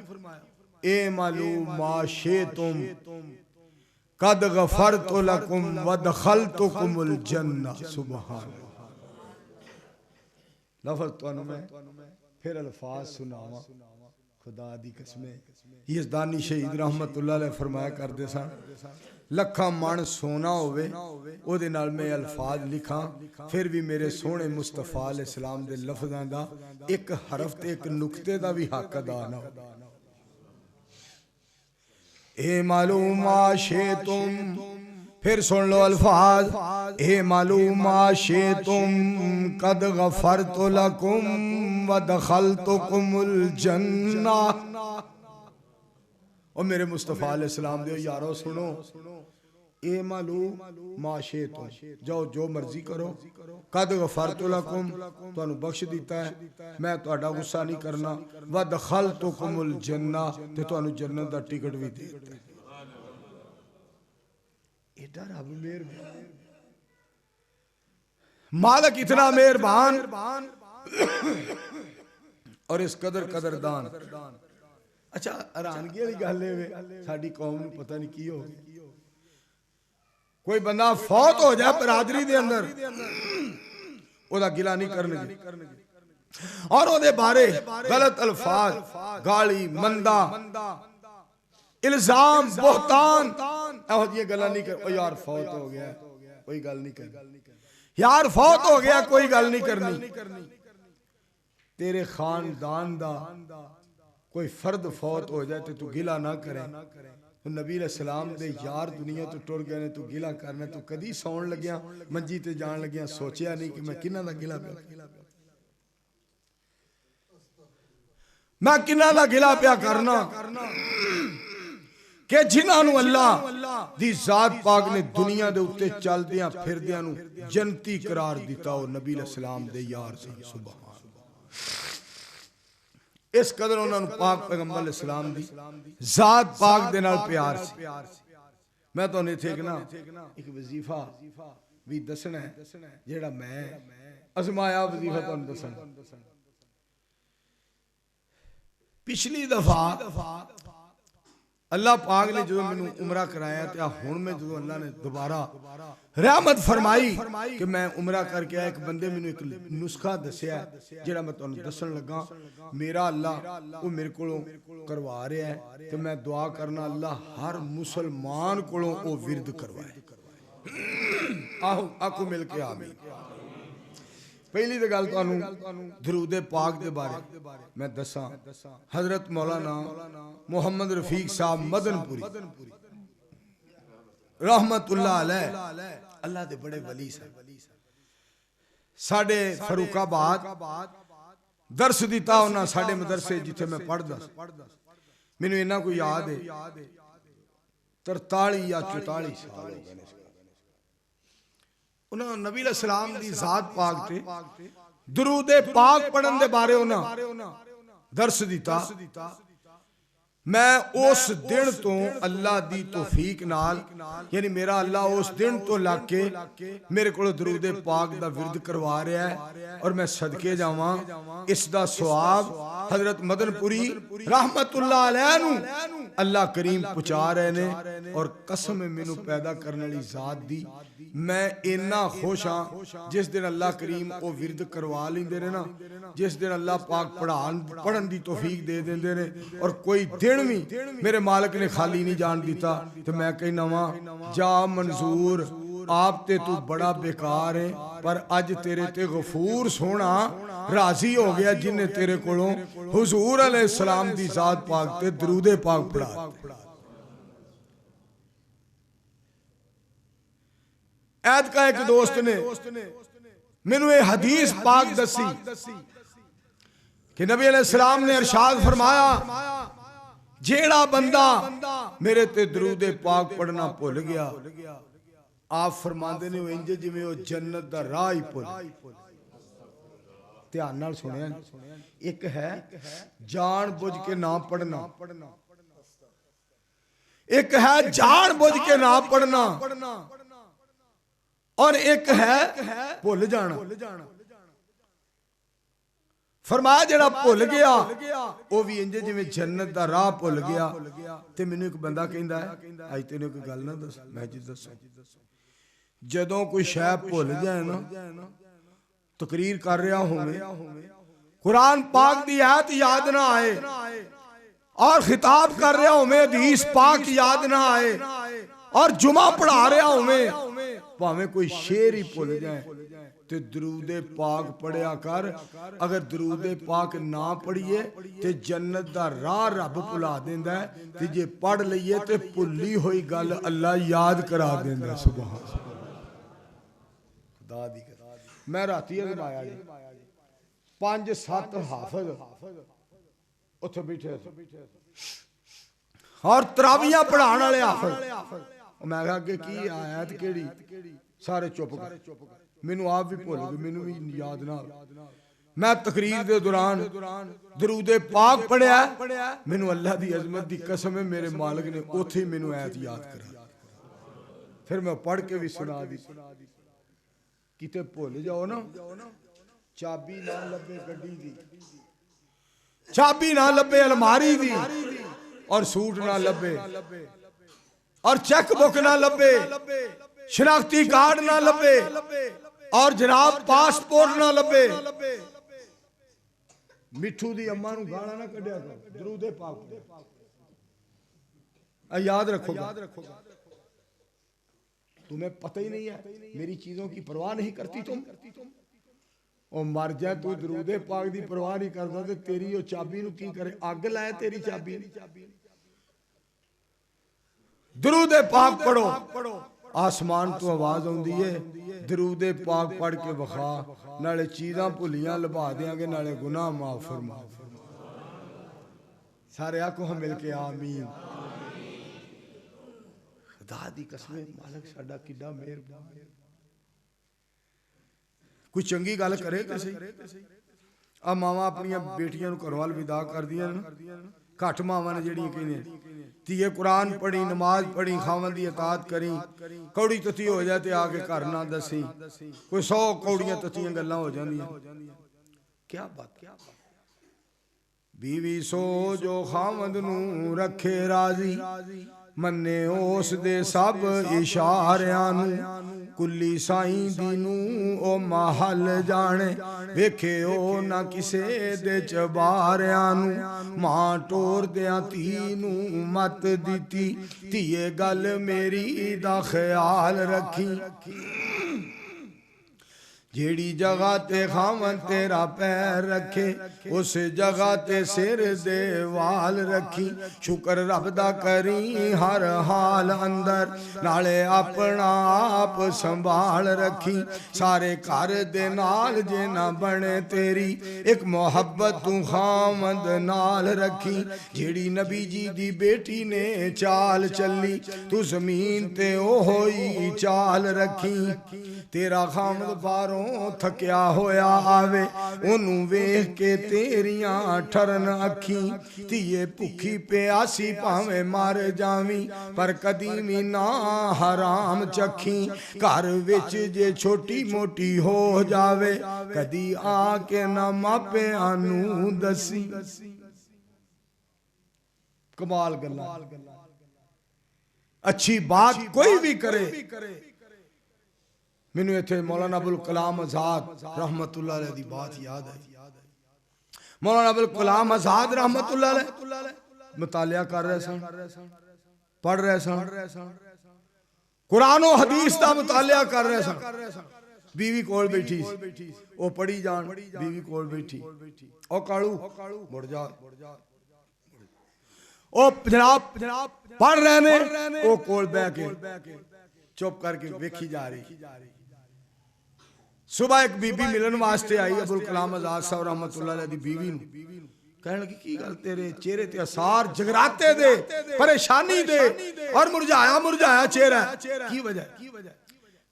ए मालूम माशे तुम कद गफरतु लकुम व दखलतुकुमुल जन्नह। सुभान। लफज तुहानू मैं फिर अल्फाज सुनावा, खुदा दी कसमें यज़दानी शहीद रहमतुल्लाह अलैह फरमाया करदे सन, लखा मन सोना होवे ओदे नाल मैं अल्फाज लिखा, फिर भी मेरे सोहने मुस्तफा अलैहिस्सलाम दे लफजां दा एक हरफ ते एक नुक्ते दा भी हक अदा ना हो। ए मालूम आशे तुम, फिर सुन लो अल्फाज, ए मालूम आशे तुम कद गफरतु लकुम व दखलतुकुमुल जन्नह। और मेरे मुस्तफा अलैहिस्सलाम दे यारो सुनो, ए मालूम माशे तुम, जाओ जो मर्जी करो, कद गफरतु लकुम तुहानू बख्श दिता है, मैं तुहाडा गुस्सा नहीं करना, व दखलतुकुमुल जन्नह ते तुहानू जन्नत दा टिकट भी दे दिता। एडा रब मेहरबान, मालिक इतना मेहरबान और इस कदर कदरदान। अच्छा हैरानगी वाली गल है साडी कौम नूं पता नहीं की हो गई, कोई बंदा फौत हो जाए बरादरी दे अंदर ओदा गिला नहीं करनगे और ओदे बारे गलत अल्फाज गाली मंदा इल्जाम बोहतान एहो जी गल्लां नहीं कर। ओ यार फौत हो गया कोई गल नहीं करनी, यार फौत हो गया कोई गल नहीं करनी। तेरे खानदान दा कोई फर्द फौत हो जाए तो तू गिला ना करे। नबी अलैहिस्सलाम दे यार दुनिया तो टुर गए ने, तू गिला करना, तू कदी सौन लग्या मंजी ते जान लग्या सोचिया नहीं कि मैं किन्ना दा गिला पिया, मैं किन्ना दा गिला पिया करना कि जिन्हां अल्लाह दी जात पाक ने दुनिया दे उत्ते चलदियां फिरदियां नूं जन्नती करार दिता। ओ नबी अलैहिस्सलाम दे यार सन। सुभान। इस कदर उन्होंने पाक पैगंबर अलैहिस्सलाम दी जात पाक दे नाल प्यार सी। मैं तो इत्थे एक वजीफा भी दसना है जेड़ा मैं अजमाया वजीफा तुहानूं दसना। पिछली दफा अल्लाह पाक ने जो मैनू उमरा कराया तो हुण मैं जो अल्लाह ने दोबारा रहमत फरमाई कि मैं उमरा करके आया, एक बंदे मैनू एक नुस्खा दसिया जिहड़ा मैं तुहानू दसन लगा। मेरा अल्लाह वो मेरे कोलों करवा रहा है तो मैं दुआ करना अल्लाह हर मुसलमान कोलों वो विरद करवाए। आहो आखो मिल के आमीन। पहली तो गल तुहानू दरूद पाक दे बारे मैं दसा। हजरत मौलाना मोहम्मद रफीक साहब मदनपुरी रहमतुल्लाह अलैह अल्लाह दे बड़े वली सन। साडे फरूकाबाद दर्श दिता उन्हां साडे मदरसे जिथे मैं पढ़दा, मैनू इन्ना कोई याद है 43 या 44 साल हो गए। उन्होंने नबी अलैहिस्सलाम दी जात पाक ते दरूद पाक पढ़न दे बारे दर्श दिता। मैं उस दिन तो अल्लाह दी तौफीक नाल यानी मेरा अल्लाह उस दिन तो लग के मेरे को दरूद पाक दा विरद करवा रहा है और मैं सदके जावां। इस दा सवाब हजरत मदनपुरी रहमतुल्लाह अलैह नू अल्लाह करीम पहुंचा रहे ने। और कसम मैनू पैदा करने वाली जात दी मैं इन्ना खुश हाँ जिस दिन अल्लाह करीम वो विरद करवा लेंदे ने ना, जिस दिन अल्लाह पाक पढ़न दी तौफीक दे देंदे ने और कोई दिन भी मेरे मालिक ने खाली नहीं जान दिता। तो मैं कहना वा जा मंजूर आप ते तू बड़ा बेकार है पर अज तेरे ते गफूर सोना राजी हो गया जिन्हें तेरे कोलों हुजूर अलैहिस्सलाम दी जात पाक ते दरूद पाक पढ़ा। ऐद का एक दोस्त ने मैनू ये हदीस पाक दसी कि नबी अलैहिस्सलाम ने इरशाद फरमाया जेड़ा बंदा मेरे ते दरूद पाक पढ़ना भुल गया आप फरमाते ने इंज जिवें वो जन्नत दा राह ही भुल। ध्यान नाल सुनिया। एक है जान बुझ के ना पढ़ना, एक है जान बुझ के ना पढ़ना और एक है भुल जाना। फरमाया जेड़ा भुल गया वो भी इंज जिवें जन्नत दा राह भुल गया। ते मैनू एक बंदा कहंदा है अज तेन कोई गल ना दस, मैं जी दसो। जदों कोई शै भुल जाए ना, तकरीर कर रहा होवे कुरान पाक दी आयत याद ना आए और खिताब कर रहा होवे हदीस पाक याद ना आए और जुमा पढ़ा रहा होवे भावें कोई शेर ही भुल जाए ते दरूद पाक पढ़िया कर। अगर दरूद पाक ना पढ़िए ते जन्नत दा राह रब भुला देंदा है ते जे पढ़ लईए ते भुली हुई गल अल्लाह याद करा देंदा। सुभान खुदा दी मैं राती अजमाया जी 5-7 हाफिज उत्थे बैठे और तरावियां पढ़ाने वाले हाफिज। मैं कहा कि की आयत केड़ी, सारे चुप कर। मैनू आप भी भुल गए, मैनू भी याद ना। मैं तकरीर दे दौरान दरूद पाक पढ़िया, मैनू अल्लाह दी अजमत दी कसम है मेरे मालिक ने उथे ही मैनू आयत याद करा। फिर मैं पढ़ के भी सुना दी। किते भुल जाओ ना, चाबी ना लभे गड्डी दी, चाबी ना लभे अलमारी दी और सूट ना लभे और चेक बुक ना लभे, शनाख्ती कार्ड ना लभे और जनाब पासपोर्ट ना लभे। मिठू दी अम्मा नू गाना ना कढ़िया कर, दरूद पाक याद रखो। तुम्हें पता ही नहीं है, मेरी चीजों की परवाह नहीं करती तुम। और मर जाए तू दरूद पाक दी परवाह नहीं करता तो तेरी वो चाबी नू की करे, अग लाए तेरी चाबी। दरूद पाक पढ़ो, आसमान तो आवाज आउंदी है दरूद पाक पढ़ के वखा, नाले चीज़ां भुलियां लभा देंगे नाले गुनाह माफ फरमा। सारे आखो हम मिल के आमीन। खुदा दी कसम मालिक साडा किड्डा मेहरबान। कोई चंगी गल करे तो सही। आ मावां अपनी बेटियां नूं घरों वाल विदा कर दियां घट मावां ने जिहड़ियां कहने धीए कुरान पढ़ी, नमाज पढ़ी, खावन दी इताअत करी, कौड़ी तती हो जाए तो आके घर ना दसी। कोई 100 कौड़ियां ततियां गल्लां हो जांदियां। क्या बात, क्या बीवी सो जो खामद नू रखे राजी मन्ने उस दे सब इशारियां नू कुली साईं दी नू ओ महल जाने वेखे ओ ना किसे दे चबारियां नू मां टोर दिया धी नू मत दिती धीए गल मेरी दा ख्याल रखी जेड़ी जगह ते खावन तेरा पैर रखे उस जगह ते सिर दे वाल रखी शुक्र रब दा करी हर हाल अंदर नाले अपना आप संभाल रखी सारे घर दे नाल जे ना बने तेरी एक मोहब्बत तू खामद नाल रखी जेड़ी नबी जी दी बेटी ने चाल चली तू जमीन ते ओ होई चाल रखी तेरा खामद बारों थकिया होया आवे ओनू वेख के तेरियां ठरन अखी धीए भुखी प्यासी भावें मर जावी पर कदी भी ना हराम चखी घर विच जे छोटी मोटी हो जावे कदी आके ना मापियां नू दसी कमाल गल्ला अच्छी बात कोई भी करे मैनू इत्थे मौलाना अबुल कलाम आजाद रहमतुल्लाह अलैह दी बात याद आई मौलाना अबुल कलाम आजाद रहमतुल्लाह अलैह मुतालिया कर रहे सन पढ़ रहे सन कुरान और हदीस दा मुतालिया कर रहे सन बीवी कोल बैठी ओ पढ़ी जान बीवी कोल बैठी ओ कालू मुड़ जा ओ जनाब पढ़ रहे ने ओ कोल बैठ के चुप करके वेखी जा रही सुबह एक बीबी मिलन वास्ते आई अबुल कलाम आजाद साहब रहमतुल्लाह अलैह दी बीवी नू कहने लगी की गल तेरे चेहरे ते असार जगराते दे परेशानी दे और मुरझाया मुरझाया चेहरा की वजह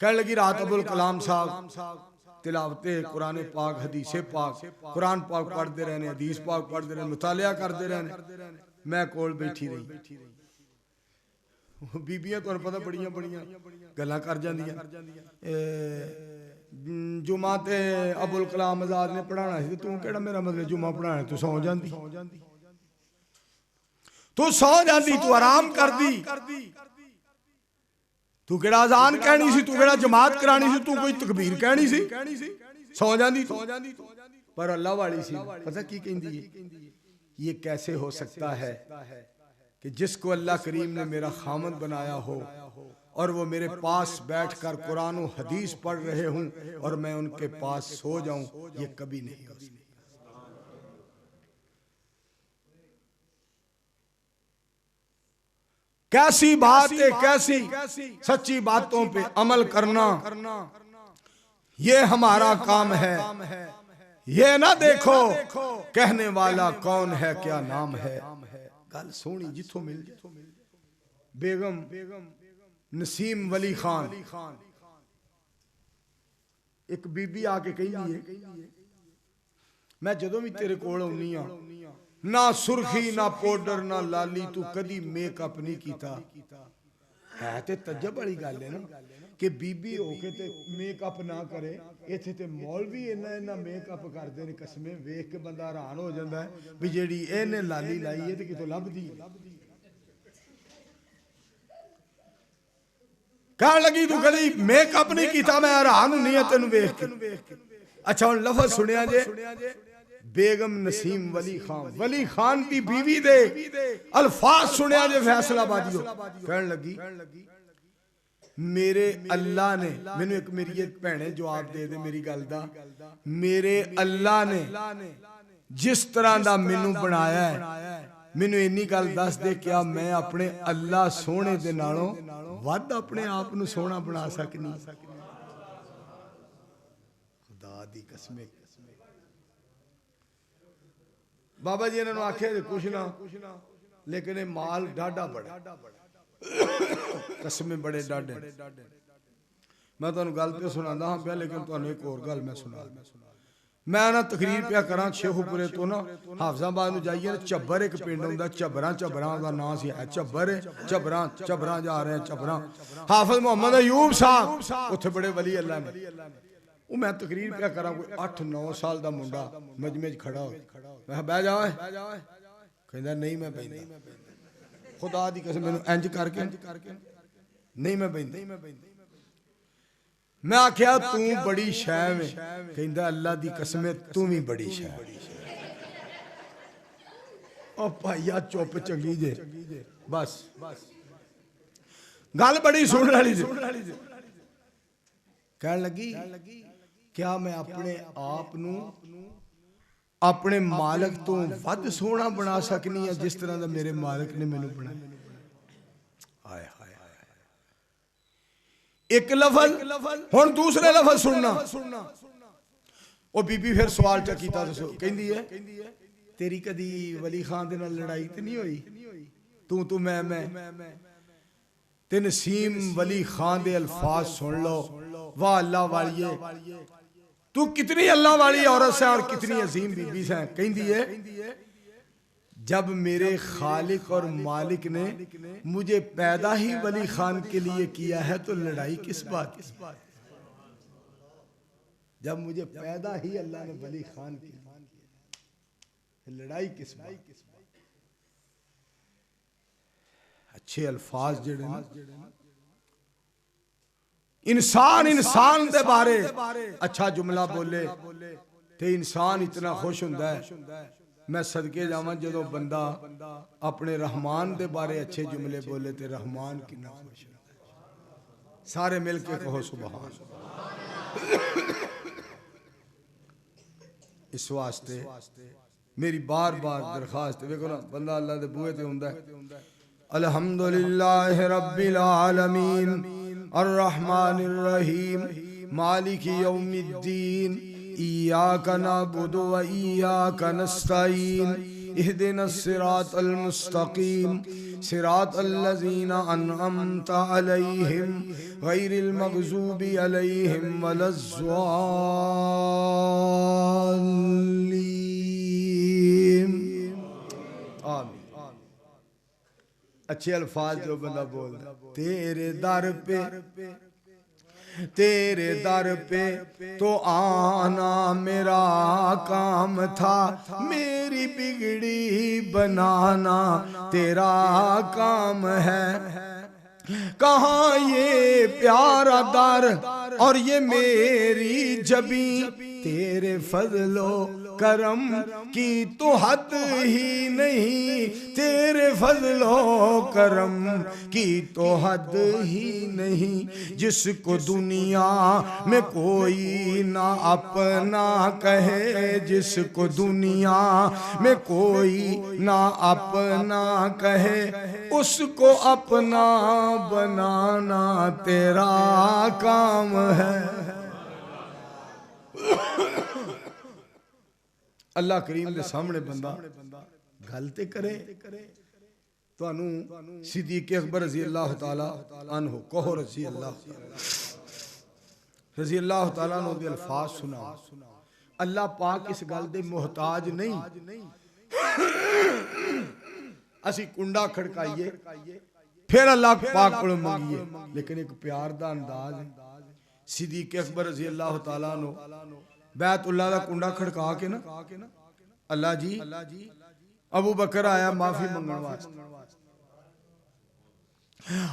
कहने लगी रात अबुल कलाम साहब तिलावते कुरान पाक हदीसे पाक कुरान पाक पढ़ते रहने हदीस पाक पढ़ते रहने मुतालिया करते रहने मैं कोल बैठी रही बीबियां तुहानू पता बड़ियां बड़ियां गल्लां कर जांदियां जुमा ते अबुल कलाम आजाद ने पढ़ाना सी तू केड़ा मेरा मतलब जुमा पढ़ाना तू सौ जांदी तू आराम कर दी तू केड़ा अजान कहनी सी तू केड़ा जमात करानी सी तू कोई तकबीर कहनी सी सौ जांदी पर अल्लाह वाली सी पता की कहंदी है ये कैसे हो सकता है कि जिसको अल्लाह करीम ने मेरा खामद बनाया हो और वो मेरे पास बैठकर कुरान और हदीस पढ़ रहे हूं और मैं उनके पास सो जाऊं ये कभी नहीं हो सकता। कैसी बात है कैसी सच्ची बातों पे अमल करना ये हमारा काम है। ये ना देखो कहने वाला कौन है क्या नाम है। गल सोनी जिथों मिल बेगम नसीम वली खान एक बीबी आके कही है मैं जदों भी तेरे कोल आउनी आ ना सुर्खी ना पाउडर ना लाली तू कदी मेकअप नहीं कीता है ते तजब वाली गल है ना कि बीबी होके ते मेकअप ना करे इत्थे ते मौलवी इन्ना इन्ना मेकअप करदे ने कसमें वेख के बंदा हैरान हो जांदा है भी जेड़ी इहने लाली लाई है ते कितों लभदी कह लगी तू कदी मेकअप नहीं कीता मैं हैरान हुंदी हां तैनूं वेख के। अच्छा हुण लफज सुनिया जे बेगम नसीम वली खान की बीवी दे अल्फाज सुनिया जे फैसलाबादियों कहन लगी मेरे अल्लाह ने मैनू एक मेरी भैने जवाब दे मेरी गल दा मेरे अल्लाह ने जिस तरह दा मैनू बनाया है मैनू इन्नी गल दस दे क्या मैं अपने अल्लाह सोने दे नालों वध अपने आप नू सोना बना सकनी। खुदा दी कसम बाबा जी इन्होंने आख्या कुछ ना लेकिन ये माल डाढ़ा बड़ा कसमें बड़े डाढ़े। मैं तुहानू गल तो सुनांदा हां पिया लेकिन तुहानू एक होर गल मैं सुना मैं ना तकरीर पिया करा शेखुपुरे तो ना हाफजाबाद नूं जाइए झब्बर एक पिंड हुंदा झब्बरां दा नाम सी है झब्बरां जा रहे हैं झब्बरां हाफिज मोहम्मद अयूब साहब उत्थे बड़े वली अल्लाह ने वो मैं तकरीर क्या करा, कोई 8-9 साल का मुंडा मजमे खड़ा हो, मैं बह जा, कहता नहीं मैं बहना, खुदा दी कसम मैनू इंज करके नहीं मैं बहना। मैं आख्या तू बड़ी शै में, कहता अल्लाह दी कसम तू भी बड़ी शै। ओ भाईया चुप चंगी जे, बस गल बड़ी सुनने वाली जी। कह लगी क्या मैं अपने आप नू अपने मालिक तो वध सोहना बना सकनी है जिस तरह का मेरे मालिक ने मैनू बनाया। हाय हाय एक लफज हुण दूसरे लफज सुनना। वो बीबी फिर सवाल चा कीता, दसो कहंदी है तेरी कदी वली खान दे नाल लड़ाई ते नहीं होई, तू मैं ते नसीम वली खान दे अल्फाज सुन लो, वाह अल्लाह वालिए तू कितनी अल्लाह वाली औरत है और कितनी अजीम बीबी है। कहती है जब मेरे खालिक और मालिक ने मुझे पैदा ही वली खान के लिए किया है तो लड़ाई किस बात की। जब मुझे पैदा ही अल्लाह ने वली खान किया, लड़ाई किस बात। अच्छे अल्फाज जेड़े इंसान दे बारे अच्छा जुमला बोले ते इंसान इतना खुश हुंदा है। मैं सदके जावां जदों बंदा अपने रहमान दे बारे अच्छे जुमले बोले ते रहमान कितना खुश हुंदा है। सारे मिलके कहो सुभान। इस वास्ते मेरी बार बार दरखास्त, देखो ना बंदा अल्लाह दे बूहे ते हुंदा है। अल्हम्दुलिल्लाह रब्बिल आलमीन अर्रहमानिर रहीम मालिकी यौमिद्दीन इय्याका नअबुदु व इय्याका नस्तईन इहदिनस सिरातल मुस्तकीम सिरातल लज़ीना अनअमता अलैहिम गैरिल मग़ज़ूबि अलैहिम वलज़्ज़ालिन। आमीन। अच्छे अल्फाज जो बंदा बोलता, तेरे दर पे तो आना मेरा काम था, मेरी बिगड़ी बनाना तेरा काम है। कहाँ ये प्यारा दर और ये मेरी जबी, तेरे फजलो करम की तो हद ही नहीं, तेरे फजलो करम की तो हद ही नहीं। जिसको दुनिया में कोई ना अपना कहे, जिसको दुनिया में कोई ना अपना कहे, उसको अपना बनाना तेरा काम है। अल्लाह करीम के सामने बंदा गल ते करे। तुहानू सिद्दीक़ अकबर रज़ी अल्लाह तआला अन्हु कहो, रज़ी अल्लाह तआला अन्हु दे अल्फाज सुना। अल्लाह पाक इस गल दे मोहताज नहीं, असी कुंडा खड़काइए फिर अल्लाह पाक को मंगिए, लेकिन एक प्यार दा अंदाज है। सिद्दीक़ अकबर रज़ी अल्लाह तआला अन्हु बैतुल्लाह दा कुंडा खड़का के ना, अल्लाह जी अबू बकर आया माफी मंगण वास्ते,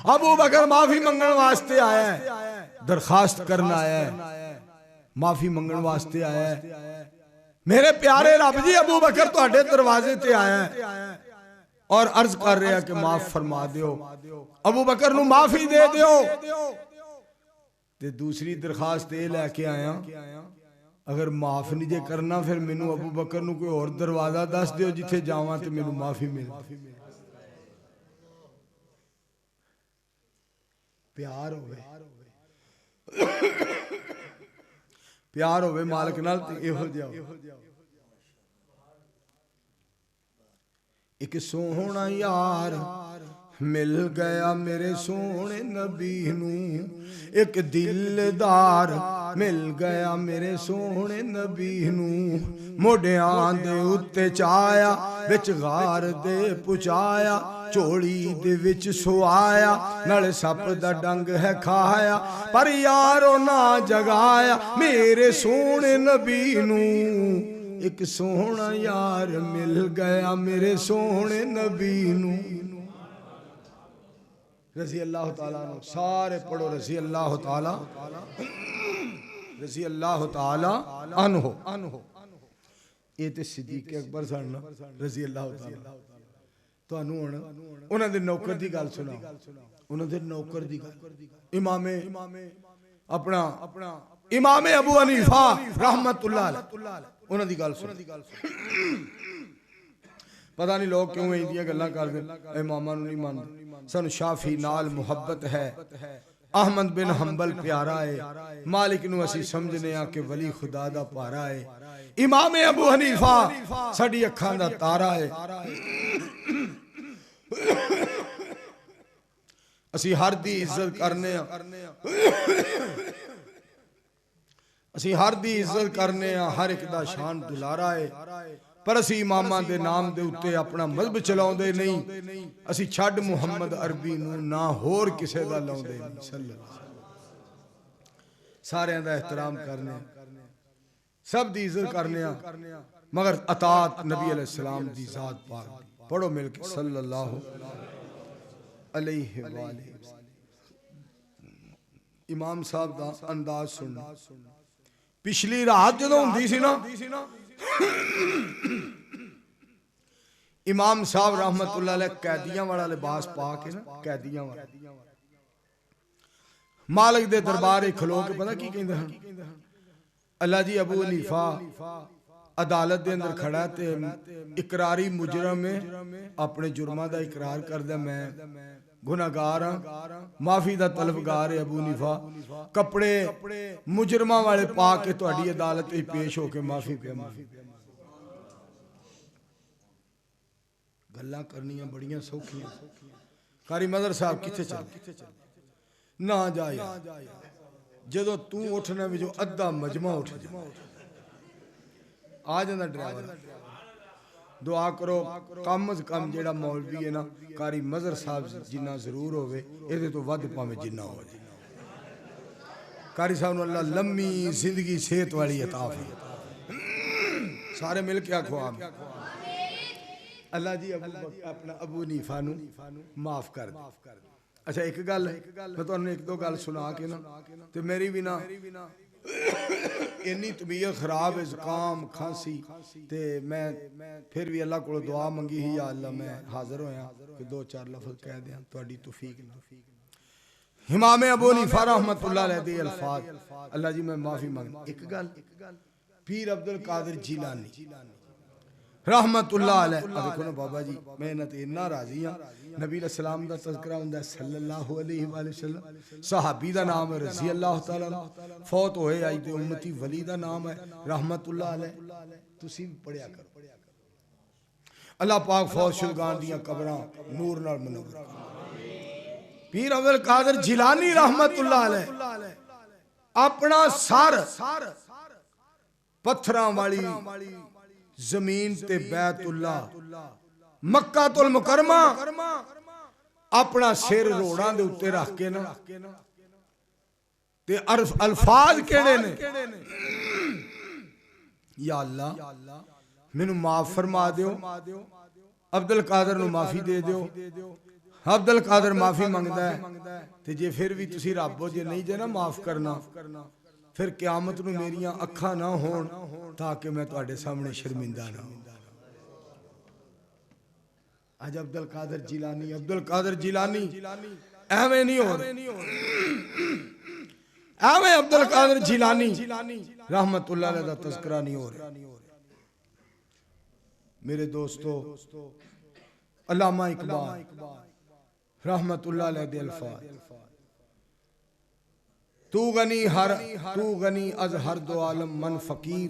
अबू बकर माफी मंगण वास्ते आया है, दरखास्त करना आया है, माफी मंगण वास्ते आया है। मेरे प्यारे रब जी अबू बकर तुहाडे दरवाजे ते आया है और अर्ज कर रहा कि माफ फरमा दियो, अबू बकर नू माफी दे दियो। ते दूसरी दरखास्त ये लैके आया, अगर माफ नहीं जे करना फिर मैनू अबू बकर नू कोई और दरवाजा दस दियो जिथे जावां ते मैनू माफी मिल। प्यार होवे, प्यार होवे मालिक नाल ते इहो जिहा एक सोहना यार मिल गया मेरे सोहने नबी नू, एक दिलदार मिल गया मेरे सोहने नबी नू मोढियां दे उत्ते चाया विच गार दे पुचाया झोली दे विच सुआया नाले सप दा डंग है खाया पर यारो ना जगाया मेरे सोहने नबी नू एक सोहना यार मिल गया मेरे सोहने नबी नू रज़ी अल्लाह ताला अन्हु सारे पढ़ो रज़ी अल्लाह ताला रज़ी अल्लाह ताला अन्हु ये ते सिद्दीक़ अकबर सन रज़ी अल्लाह ताला तुहानू हुण उन्हां दे नौकर दी गल सुना उन्हां दे नौकर दी गल इमामे अपना इमामे अबू हनीफा रहमतुल्लाह अलैह उन्हां दी गल सुन पता नहीं लोग क्यों इंदियां गल्लां करदे इमामां नूं नहीं मानदे सानू शाफी नाल मुहब्बत है अहमद बिन हंबल प्यारा है मालिक नूं असीं समझने आ कि वली खुदा दा पारा है इमामे अबू हनीफा साडी अखां दा तारा है असीं हर दी इज्जत करने आ असीं हर दी इज्जत करने आ हर एक दा शान दुलारा है पर असीं इमामां दे नाम दे उत्ते अपना मजहब चलाउंदे नहीं असीं छड्ड मुहम्मद अरबी नूं ना होर किसे दा लाउंदे नहीं सल्लल्लाहु सारियां दा एहतराम करने सब दी इज्जत करने मगर अतात नबी अलैहि सलाम दी जात पाक पढ़ो मिल के सल्लल्लाहु अलैहि वसल्लम इमाम साहब दा अंदाज सुनना पिछली रात जदों हुंदी सी ना इमाम साहब रहमतुल्लाह अलैह कैदियां वाला लिबास पा के ना कैदियां वाला मालिक दे दरबार में खलो के पता की कहंदे हन अल्लाह जी अबू हनीफा अदालत दे अंदर खड़ा ते इकरारी मुजरम है अपने जुर्मां दा इकरार करदा मैं गुनाहगार हां माफी दा तलबगार है अबू हनीफा कपड़े मुजरमां वाले पा के तुहाडी अदालत में पेश होके माफी पे गल्लां करनियां बड़ियां सौखियां कारी मदर साहब किथे चल ना जा जदों तू उठना विचों अद्धा मजमा उठ जा आ जांदा ड्राइवर दुआ करो कम अज कम जेड़ा मौलवी है ना कारी मजर साहब जिन्ना जरूर होवे इहदे तो वध भावें जिन्ना हो जाए कारी साहब नूं अल्लाह लम्मी जिंदगी सेहत वाली अता फरमाए सारे मिल के आखो आमीन अल्लाह जी अपना अबू हनीफा नूं माफ कर दे अच्छा एक गल मैं तुहानूं एक दो गल सुना के ना ते मेरी भी ना इन्नी तबीयत खराब है जुकाम खांसी ते मैं फिर भी अल्लाह को दुआ मंगी ही या अल्लाह मैं हाजिर होया कि दो चार लफ्ज कह दियां तुहाडी तौफीक ना इमाम अबू हनीफा रहमतुल्लाह अलैह दे अल्फाज अल्लाह जी मैं माफी मांग एक गल पीर अब्दुल कादिर जिलानी रहमतुल्लाह अलैह देखो ना बाबा जी मैं इन्हां ते इन्ना राजी हां नबी सलाम दा तज़किरा हुंदा सल्लल्लाहु अलैहि वसल्लम सहाबी दा नाम है रज़ी अल्लाह तआला फौत होए आई ते उम्मती वली दा नाम है रहमतुल्लाह अलैह तुसी भी पढ़िया करो अल्लाह पाक फौत शुदगान दियां कब्रां नूर नाल मनव्वर पीर अब्दुल कादिर जिलानी रहमतुल्लाह अलैह अपना सर पत्थरां वाली जमीन ते बैतुल्लाह मक्का तुल मुकरमा अपना सिर रोड़ा दे उत्ते रख के ना ते अल्फाज केड़े ने या अल्लाह मैनू माफ फरमा दियो अब्दुल कादिर नू माफी दे दियो अब्दुल कादिर माफी मंगदा है ते जे फिर भी तुसी रब हो जे नहीं जे ना माफ करना फिर क़यामत नू मेरियां अखां ना होण ताकि मैं तुहाडे सामने शर्मिंदा ना हो आज अब्दुल कादिर जिलानी एवें नहीं हो एवें अब्दुल कादिर जिलानी रहमतुल्लाह अलैह दा तज़किरा नहीं हो रहा मेरे दोस्तों अल्लामा इकबाल रहमतुल्लाह अलैह दे अल्फाज तू गनी अज हर दो आलम मन फकीर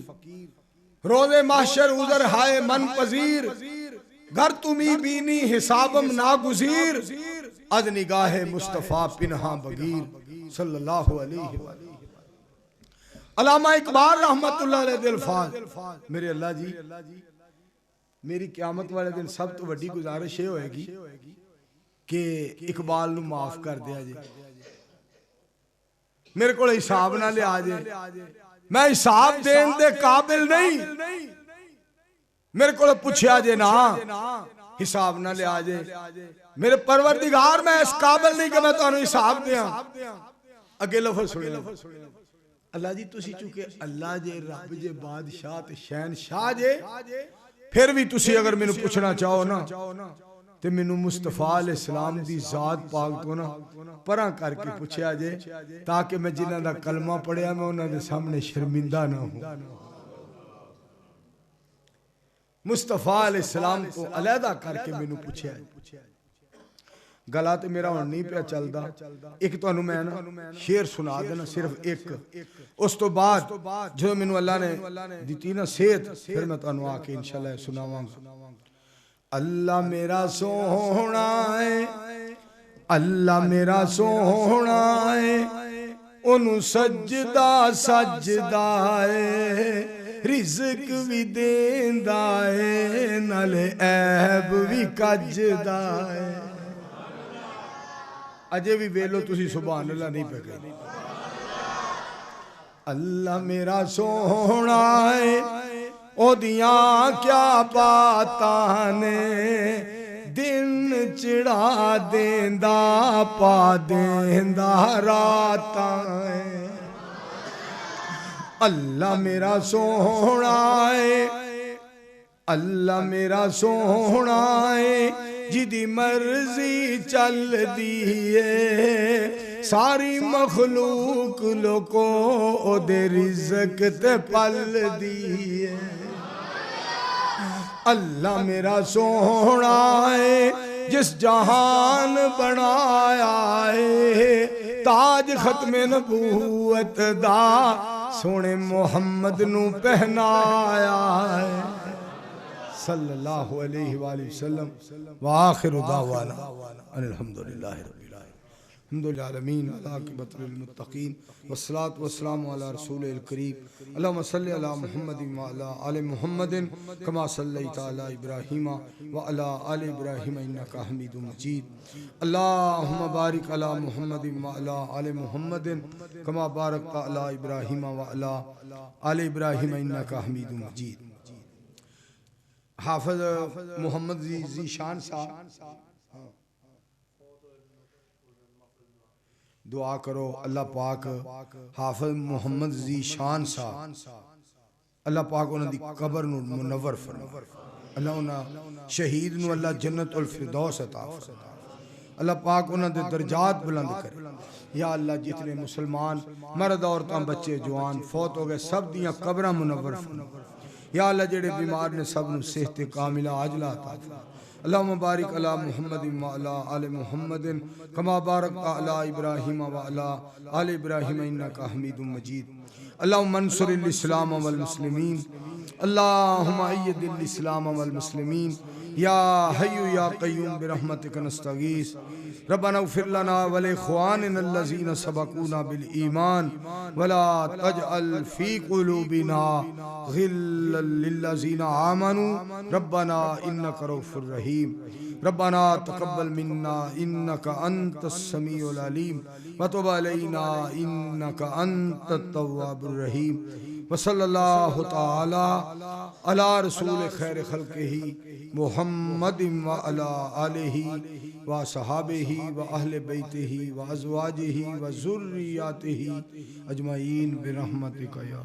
रोज़े महशर उज़र हाय मन पजीर घर तुम्ही बीनी हिसाबम नागुज़ीर अज निगाहे मुस्तफ़ा पिन्हा बगीर सल्लल्लाहु अलैहि वसल्लम अल्लामा इकबाल रहमतुल्लाह अलैह दे अल्फाज, मेरे अल्लाह जी मेरी क़यामत वाले दिन सब तो वड्डी गुजारिश ये होएगी कि इकबाल नू माफ कर दिया जे, मेरे को हिसाब ना लिया जे, मैं हिसाब देने दे काबिल नहीं, मेरे को पूछा जे ना हिसाब ना लिया जे, मेरे परवरदिगार मैं इस काबिल नहीं कि मैं तुहानू हिसाब दिया। अगे लफ्ज़ सुने, अल्लाह जी तुसी चुके अल्लाह जे रब जे बादशाह ते शहनशाह जे, फिर भी तुसी अगर मैनू पूछना चाहो ना ते मैनू मुस्तफा अलैहिस्सलाम दी जात पाक तो ना परा करके पूछया जे, ताकि मैं जिन्हां दा कलमा पढ़िया मैं उन्हां दे सामने शर्मिंदा ना हो। मुस्तफा अलैहिस्सलाम को अलहदा करके मैनू पूछया, गला तो मेरा हुण नहीं पिया चलदा, एक तुहानू मैं ना शेर सुना देना सिर्फ एक, उस तो बाद जो मैनू अल्लाह ने दिती ना सेहत फिर मैं तुहानू आके इंशाअल्लाह सुनावांगा। अल्लाह मेरा सोहना है, अल्लाह मेरा सोहना है, ओनू सजदा सजदा है, रिज़्क भी देंदा है, नाले ऐब भी कजदा है। अजे भी वेलो तुसी सुभान अल्लाह नहीं पे गए। अल्लाह मेरा सोहना है, ओदियां क्या बातां ने, दिन चढ़ा देंदा पा देंदा रातां है। अल्लाह मेरा सोहना है, अल्लाह मेरा सोहना है, जिदी मर्जी चल दिए, सारी मखलूक लोको ओदे रिज़्क ते पल दिए। अल्लाह मेरा सोहना है, जिस जहान बनाया है, ताज खत्मे नबूवत दा सोने मोहम्मद नू पहनाया है सल्लल्लाहु अलैहि वसल्लम। व आखिरु दावाना अल्हम्दुलिल्लाहि रब्बिल आलमीन अल्लाकिबतुल मुत्तकीन वस्सलातु वस्सलामु अला रसूलिल करीम अल्लाहुम्मा सल्लि अला मुहम्मदिन व अला आलि मुहम्मदिन कमा सल्लैता अला इब्राहीम व अला आलि इब्राहीम इन्नका हमीदुम मजीद। अल्लाहुम्मा बारिक अला मुहम्मदिन व अला आलि मुहम्मदिन कमा बारकता अला इब्राहीम व अला आलि इब्राहीम इन्नका हमीदुम मजीद। हाफिज मोहम्मद ज़ीशान साहब दुआ करो, अल्लाह पाक हाफिज मोहम्मद ज़ीशान साहब अल्लाह पाक उन्हां दी कब्र नूं मुनव्वर फरमाए, अल्लाह उन्हां शहीद नूं अल्लाह जन्नतुल फिरदौस अता फरमाए, अल्लाह पाक उन्हां दे दर्जात बुलंद करे। या अल्लाह जितने मुसलमान मर्द औरतां बच्चे जवान फौत हो गए सब दियां कब्रां मुनव्वर फरमाए। या अल्लाह जेड़े बीमार ने सब नूं सेहत कामिला आजला अता फरमा। अल्लाहुम्मा बारिक अला मुहम्मदिन व अला आलि मुहम्मदिन कमा बारकता अला इब्राहीम व अला आलि इब्राहीम इन्नका हमीदुम मजीद। अल्लाहुम्मा अंसुरिल इस्लाम वल मुस्लिमीन, अल्लाहुम्मा अय्यिदिल इस्लाम वल मुस्लिमीन, या हय्यु या क़य्यूम बिरहमतिका नस्तगीस। रब्बना इग़फिर लना व लिइख़्वानिना अल्लज़ीना सबक़ूना बिल ईमान वला तजअल फ़ी क़ुलूबिना ग़िल्लन लिल्लज़ीना आमनू रब्बना इन्नका रऊफ़ुर रहीम। रब्बना तक़ब्बल मिन्ना इन्नका अंतस समीउल अलीम व तुब अलैना इन्नका अंतत तव्वाबुर रहीम। व सल्लल्लाहु तआला अला रसूल खैर खल्क़िही मुहम्मदिन व अला आलिही व सहाबिही व अहले बैतिही व अज़वाजिही व ज़ुर्रिय्यतिही अजमईन बिरहमतिका या